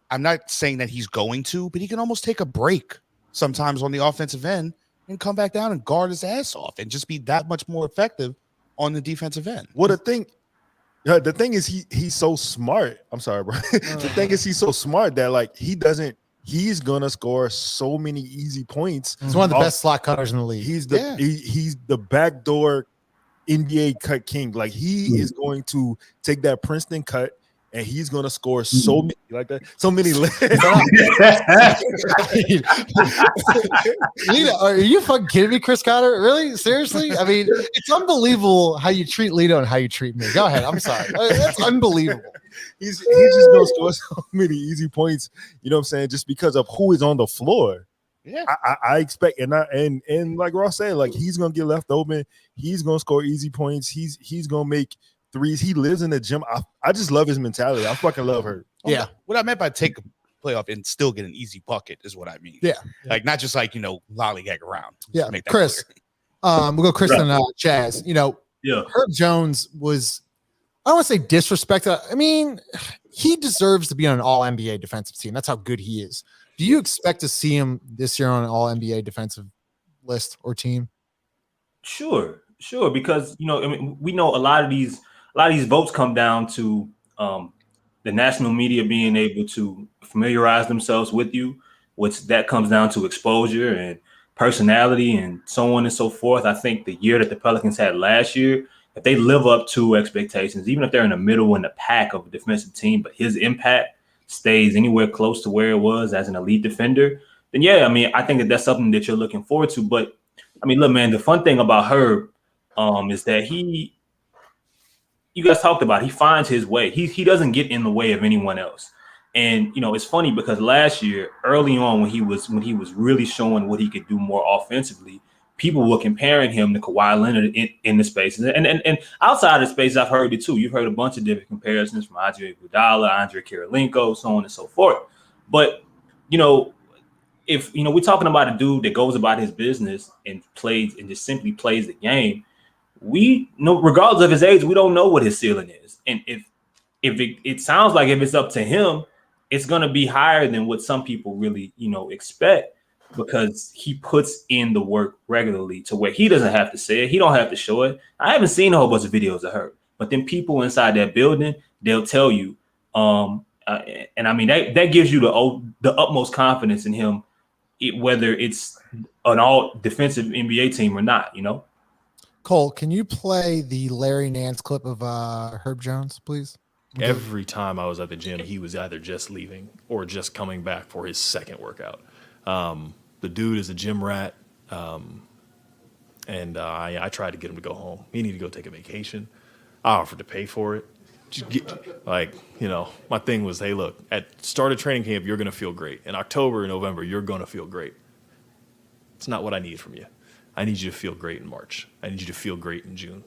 I'm not saying that he's going to, but he can almost take a break sometimes on the offensive end and come back down and guard his ass off and just be that much more effective on the defensive end. Well, the thing is he's so smart. I'm sorry, bro. The thing is he's so smart that like he's gonna score so many easy points. He's one of the best slot cutters in the league. He's the backdoor NBA cut king. Like he is going to take that Princeton cut and he's gonna score so many like that. So many. Lito, are you fucking kidding me, Chris Cotter? Really? Seriously? I mean, it's unbelievable how you treat Lito and how you treat me. Go ahead. I'm sorry. That's unbelievable. He's just gonna score so many easy points, you know what I'm saying, just because of who is on the floor. Yeah, I expect, and like Ross said, like he's gonna get left open, he's gonna score easy points, he's gonna make threes. He lives in the gym. I just love his mentality. I fucking love her. Yeah, what I meant by take a playoff and still get an easy bucket is what I mean. Yeah, like not just like lollygag around. Yeah, Chris. We'll go Chris and Chaz. Herb Jones was, I don't want to say disrespected. I mean, he deserves to be on an all NBA defensive team. That's how good he is. Do you expect to see him this year on an all NBA defensive list or team? Sure. Because, we know a lot of these votes come down to the national media being able to familiarize themselves with you, which that comes down to exposure and personality and so on and so forth. I think the year that the Pelicans had last year, if they live up to expectations, even if they're in the middle in the pack of a defensive team, but his impact stays anywhere close to where it was as an elite defender, then yeah, I mean, I think that's something that you're looking forward to. But I mean, look, man, the fun thing about Herb is that you guys talked about, he finds his way. He doesn't get in the way of anyone else. And it's funny because last year, early on, when he was really showing what he could do more offensively, people were comparing him to Kawhi Leonard in the spaces. And outside of the space, I've heard it too. You've heard a bunch of different comparisons from Andre Iguodala, Andre Kirilenko, so on and so forth. But, if, we're talking about a dude that goes about his business and plays and just simply plays the game, we know, regardless of his age, we don't know what his ceiling is. And if it sounds like if it's up to him, it's going to be higher than what some people really, expect, because he puts in the work regularly to where he doesn't have to say it. He don't have to show it. I haven't seen a whole bunch of videos of her, but then people inside that building, they'll tell you. And I mean, that gives you the utmost confidence in him, whether it's an all defensive NBA team or not, Cole, can you play the Larry Nance clip of Herb Jones, please? Every time I was at the gym, he was either just leaving or just coming back for his second workout. The dude is a gym rat, and I tried to get him to go home. He needed to go take a vacation. I offered to pay for it. My thing was, hey, look, at start of training camp, you're going to feel great. In October and November, you're going to feel great. It's not what I need from you. I need you to feel great in March. I need you to feel great in June,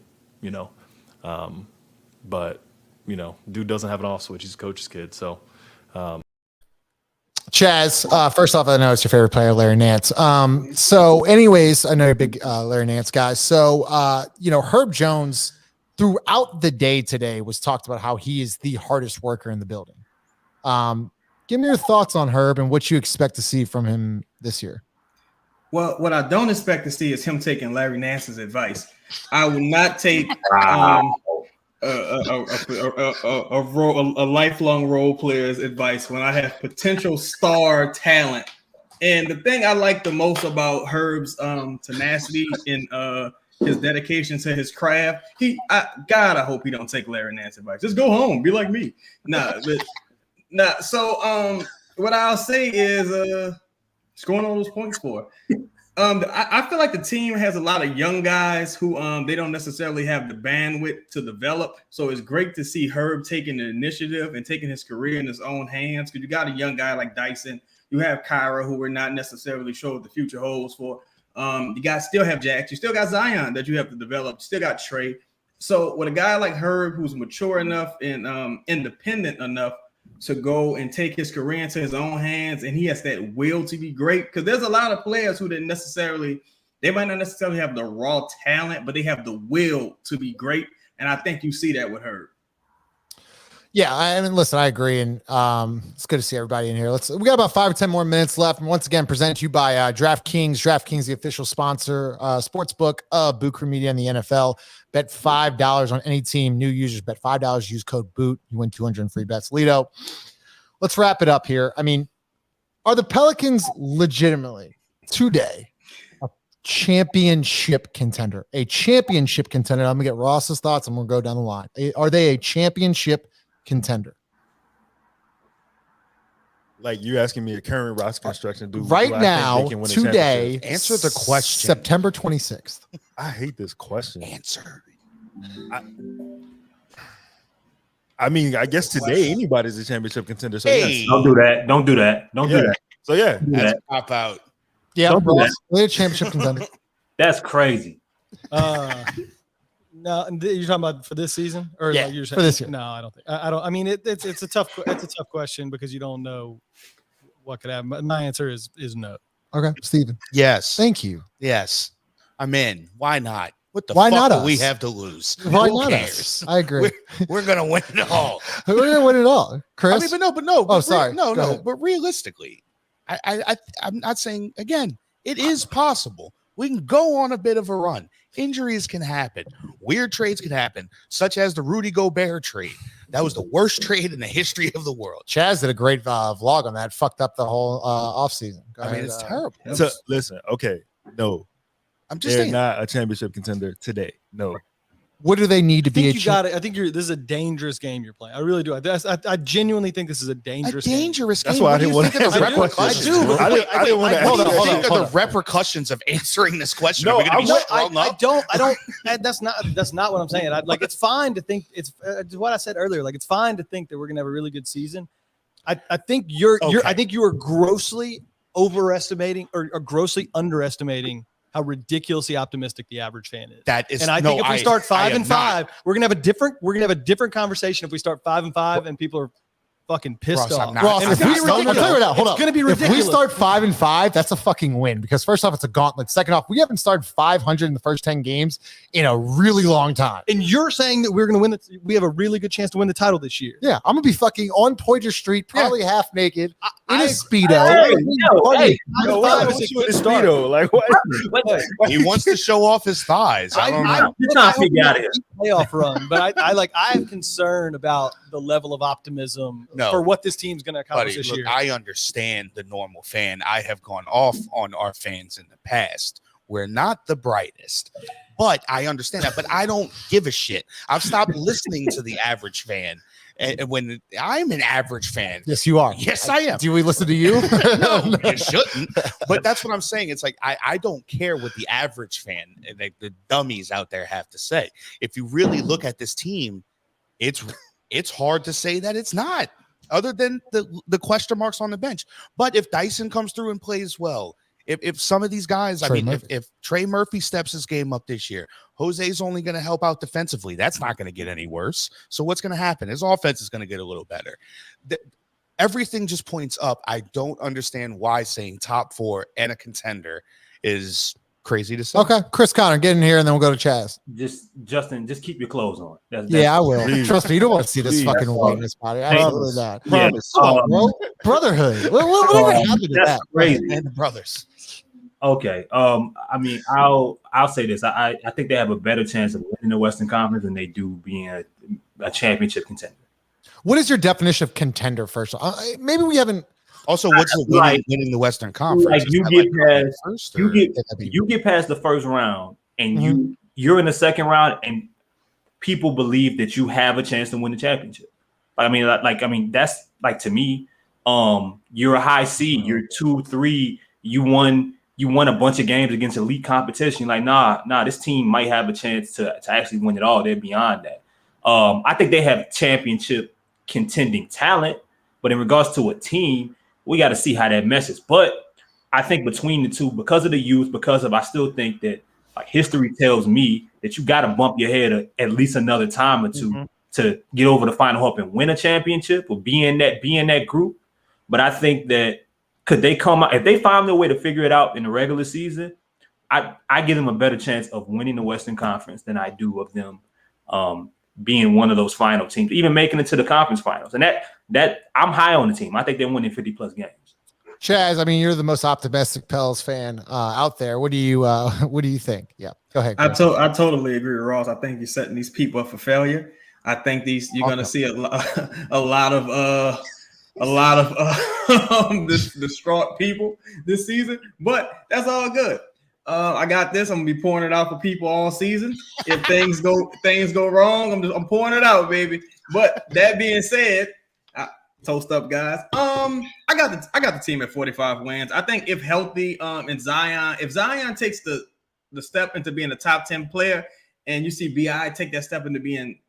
But, dude doesn't have an off switch. He's a coach's kid, so... Chaz, first off, I know it's your favorite player, Larry Nance. So anyways, I know you're a big Larry Nance guy. So, Herb Jones throughout the day today was talked about how he is the hardest worker in the building. Give me your thoughts on Herb and what you expect to see from him this year. Well, what I don't expect to see is him taking Larry Nance's advice. I will not take a lifelong role player's advice when I have potential star talent. And the thing I like the most about Herb's tenacity and his dedication to his craft, I hope he don't take Larry Nance advice. Just go home, be like me. So what I'll say is scoring all those points for. I feel like the team has a lot of young guys who they don't necessarily have the bandwidth to develop. So it's great to see Herb taking the initiative and taking his career in his own hands. Because you got a young guy like Dyson, you have Kyra, who we're not necessarily sure what the future holds for. You guys still have Jax, you still got Zion that you have to develop, you still got Trey. So with a guy like Herb, who's mature enough and independent enough to go and take his career into his own hands, and he has that will to be great, because there's a lot of players who they might not necessarily have the raw talent, but they have the will to be great, and I think you see that with Herb. Yeah, I mean, listen, I agree, and it's good to see everybody in here. We got about 5 or 10 more minutes left, and once again, presented to you by DraftKings. DraftKings, the official sponsor, sportsbook of Boot Crew Media and the NFL. Bet $5 on any team. New users bet $5. Use code BOOT. You win 200 in free bets. Lido, let's wrap it up here. I mean, are the Pelicans legitimately today a championship contender? A championship contender. I'm gonna get Ross's thoughts. I'm gonna go down the line. Are they a championship contender? Like, you're asking me a current roster construction, dude. Right now, today, answer the question. September 26th. I hate this question. Answer. I mean, I guess today anybody's a championship contender. So Hey. yes. Don't do that. Don't do that. Don't do Yeah. that. So yeah, Do That's that. a cop out. Yeah, Don't do Ross, that. they're a championship contender. That's crazy. No, you're talking about for this season, or Yeah, like you're for this year. No, I don't think. I don't. I mean, it's a tough question because you don't know what could happen. My answer is no. Okay, Steven. Yes. Thank you. Yes. I'm in. Why not? What the Why fuck not do we us? have to lose? Why Who not cares? us? I agree. We're gonna win it all. We're gonna win it all, Chris. I mean, but no. Oh, sorry. No. Go ahead. But realistically, I'm not saying, again, it is possible. We can go on a bit of a run. Injuries can happen. Weird trades can happen, such as the Rudy Gobert trade. That was the worst trade in the history of the world. Chaz did a great vlog on that. Fucked up the whole offseason. I mean, it's terrible. So listen, okay, no, I'm just they're saying. not a championship contender today. No, What do they need to I be? think you got it. I think this is a dangerous game you're playing. I really do. I genuinely think this is a A dangerous dangerous That's game. why I What do didn't you want think of to the answer the repercussions? question. I didn't want to What do you answer think that. of the repercussions of answering this question? No, Are we going to be I strung I up? don't. That's not what I'm saying. Like, it's fine to think it's what I said earlier. Like, it's fine to think that we're gonna have a really good season. I think I think you are grossly overestimating or grossly underestimating how ridiculously optimistic the average fan is. That is, And I think if we start 5-5, we're gonna have a different conversation if we start 5-5 and people are fucking pissed Ross, off. I'm not. Ross, And if it's we gonna be start, I'll tell you right now, hold it's up. gonna be If ridiculous. we start 5-5, that's a fucking win, because first off, it's a gauntlet. Second off, we haven't started 500 in the first 10 games in a really long time. and you're saying that we're gonna win we have a really good chance to win the title this year. Yeah, I'm gonna be fucking on Pointer Street, probably half naked in a speedo. Hey, Yo, what's with the speedo? Like what? He wants to show off his thighs. I don't know. You're trying to figure out here. Playoff run, but I have concern about the level of optimism No. for what this team's going to accomplish Buddy, this look, year. I understand the normal fan. I have gone off on our fans in the past. We're not the brightest, but I understand that. But I don't give a shit. I've stopped listening to the average fan. And when I'm an average fan, Yes, you are. yes, I am. Do we listen to you? No, you shouldn't. But that's what I'm saying. It's like I don't care what the average fan and the dummies out there have to say. If you really look at this team, it's hard to say that it's not, other than the question marks on the bench. But if Dyson comes through and plays well, if some of these guys, if Trey Murphy steps his game up this year, Jose's only going to help out defensively. That's not going to get any worse. So what's going to happen? His offense is going to get a little better. Everything just points up. I don't understand why saying top 4 and a contender is crazy to say. Okay, Chris Connor, get in here, and then we'll go to Chaz. Justin, just keep your clothes on. Yeah, I will. Please. Trust me, you don't want to see this Please. fucking weightless body. Absolutely not. Yeah, Come on, bro. Brotherhood. Whatever happened to that's that? crazy. And the brothers. Okay. I mean, I'll say this. I think they have a better chance of winning the Western Conference than they do being a championship contender. What is your definition of contender? First, maybe we haven't. Also, what's it winning the Western Conference? Like Is you that get like past, first, you or- get past the first round, and you're in the second round, and people believe that you have a chance to win the championship. I mean, that's like, to me, you're a high seed, you're 2-3, you won a bunch of games against elite competition. Like, nah, this team might have a chance to actually win it all. They're beyond that. I think they have championship contending talent, but in regards to a team, we got to see how that meshes. But I think between the two, because of the youth, I still think that, like, history tells me that you got to bump your head at least another time or two to get over the final hump and win a championship or be in that group. But I think that could they come out, if they find their way to figure it out in the regular season, I give them a better chance of winning the Western Conference than I do of them being one of those final teams, even making it to the conference finals. And that I'm high on the team. I think they're winning 50+ games. Chaz, I mean, you're the most optimistic Pels fan out there. What do you think? Yeah, go ahead. I totally agree with Ross. I think you're setting these people up for failure. I think you're going to see a lot of distraught people this season, but that's all good. I got this. I'm gonna be pouring it out for people all season. If things go wrong, I'm pouring it out, baby. But that being said, toast up, guys. I got the team at 45 wins. I think if healthy, and if Zion takes the step into being a top 10 player, and you see BI take that step into being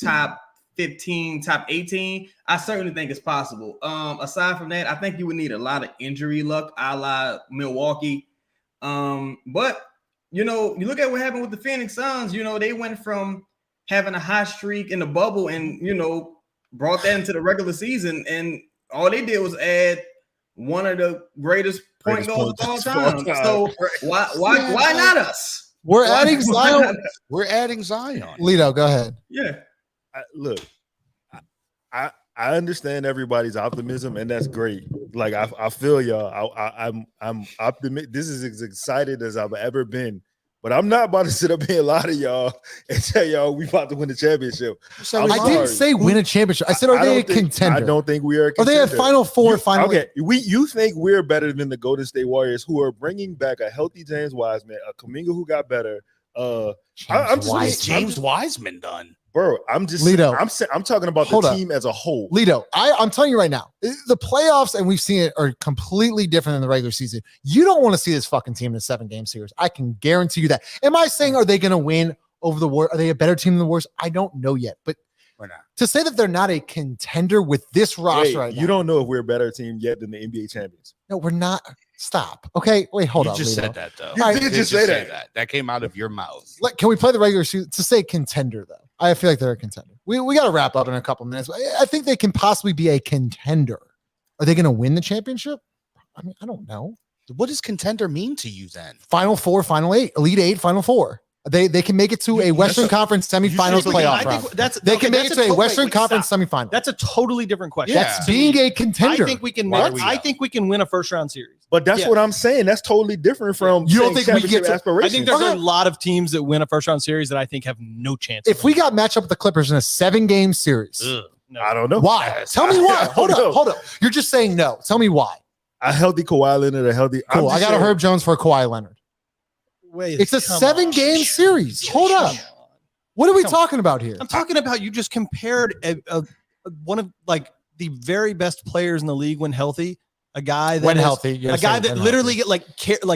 top 15, top 18, I certainly think it's possible. Aside from that, I think you would need a lot of injury luck, a la Milwaukee. But you look at what happened with the Phoenix Suns. They went from having a hot streak in the bubble and brought that into the regular season, and all they did was add one of the greatest point guards of all time. So why not us? We're adding Zion. We're adding Zion. Lito, go ahead. Yeah. Look, I understand everybody's optimism, and that's great. Like I feel y'all. I'm optimistic. This is as excited as I've ever been. But I'm not about to sit up here, a lot of y'all, and tell y'all we about to win the championship. I didn't say win a championship. I said, are they a contender? I don't think we are a Are they contender. a Final Four? Okay, you think we're better than the Golden State Warriors, who are bringing back a healthy James Wiseman, a Kuminga who got better. James Wiseman done. Bro, I'm talking about the team as a whole. Lito, I'm telling you right now, the playoffs, and we've seen it, are completely different than the regular season. You don't want to see this fucking team in a 7-game series. I can guarantee you that. Am I saying, are they going to win over the Warriors? Are they a better team than the Warriors? I don't know yet. But we're not. To say that they're not a contender with this roster right now. You don't know if we're a better team yet than the NBA champions. No, we're not. Stop. Okay, wait, hold on. You just Lito. said that, though. You did just say that. That came out of your mouth. Can we play the regular season to say contender, though? I feel like they're a contender. We got to wrap up in a couple minutes. I think they can possibly be a contender. Are they going to win the championship? I mean, I don't know. What does contender mean to you then? Final Four, Final Eight, Elite Eight, Final Four. They can make it to a Western Conference semifinals playoff round. They can make it to a Western Conference semifinal. That's a totally different question. That's being a contender. I think we can win a first round series. But that's what I'm saying. That's totally different from you don't think we get to, aspirations. I think there's a lot of teams that win a first round series that I think have no chance. If we got matched up with the Clippers in a 7-game series, no. I don't know. Why? Tell me why. Hold up. You're just saying no. Tell me why. A healthy Kawhi Leonard, a healthy. Cool. I got a Herb Jones for Kawhi Leonard. Wait, it's a 7-game series. Hold up. What are we talking about here? I'm talking about you just compared one of like the very best players in the league when healthy. A guy that literally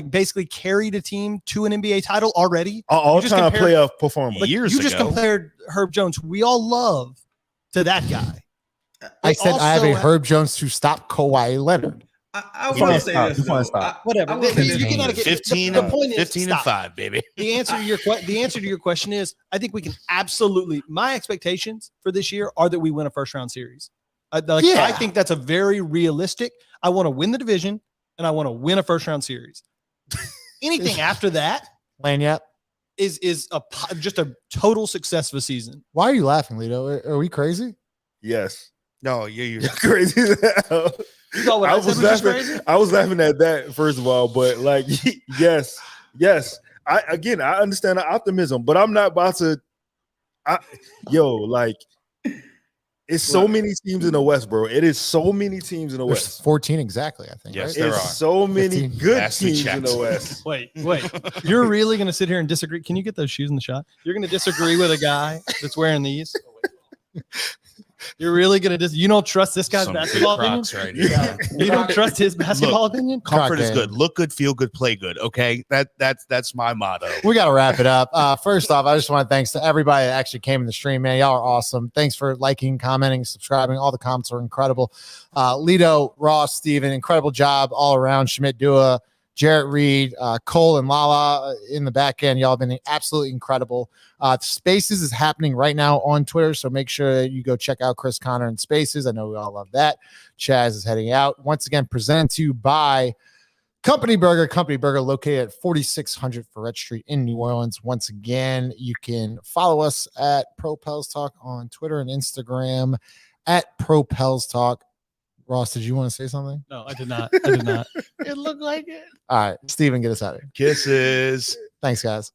basically carried a team to an NBA title already. All-time playoff performer. You just compared Herb Jones, who we all love, to that guy. I said I have a Herb Jones to stop Kawhi Leonard. I want to say this. Whatever. You cannot get 15 and 5, baby. The answer to your question is, I think we can absolutely. My expectations for this year are that we win a first round series. I think that's a very realistic. I want to win the division and I want to win a first round series. Anything after that, Lanyap, is just a total success of a season. Why are you laughing, Lito? Are we crazy? Yes. No, you're crazy. You thought what I said was just crazy? I was laughing at that first of all, but like, yes. I understand the optimism, but I'm not about to. It's so many teams in the West, bro. It is so many teams in the There's West. 14 exactly, I think. Yes, right? there It's are. so many 15. good Ask me, teams in the Jaxson. West. Wait. You're really going to sit here and disagree? Can you get those shoes in the shot? You're going to disagree with a guy that's wearing these? You're really going to you don't trust this guy's Some big basketball opinion? Crocs right here. You don't trust his basketball opinion? Comfort is game. good. Look good, feel good, play good. Okay, that's my motto. We got to wrap it up. First off, I just want to thanks to everybody that actually came in the stream, man. Y'all are awesome. Thanks for liking, commenting, subscribing. All the comments are incredible. Lido, Ross, Steven, incredible job all around. Shamit Dua, Jarrett Reed, Cole, and Lala in the back end. Y'all have been absolutely incredible. Spaces is happening right now on Twitter, so make sure that you go check out Chris Connor and Spaces. I know we all love that. Chaz is heading out. Once again, presented to you by Company Burger located at 4600 Ferret Street in New Orleans. Once again, you can follow us at Pro Pels Talk on Twitter and Instagram at Pro Pels Talk. Ross, did you want to say something? No, I did not. It looked like it. All right, Steven, get us out of here. Kisses. Thanks, guys.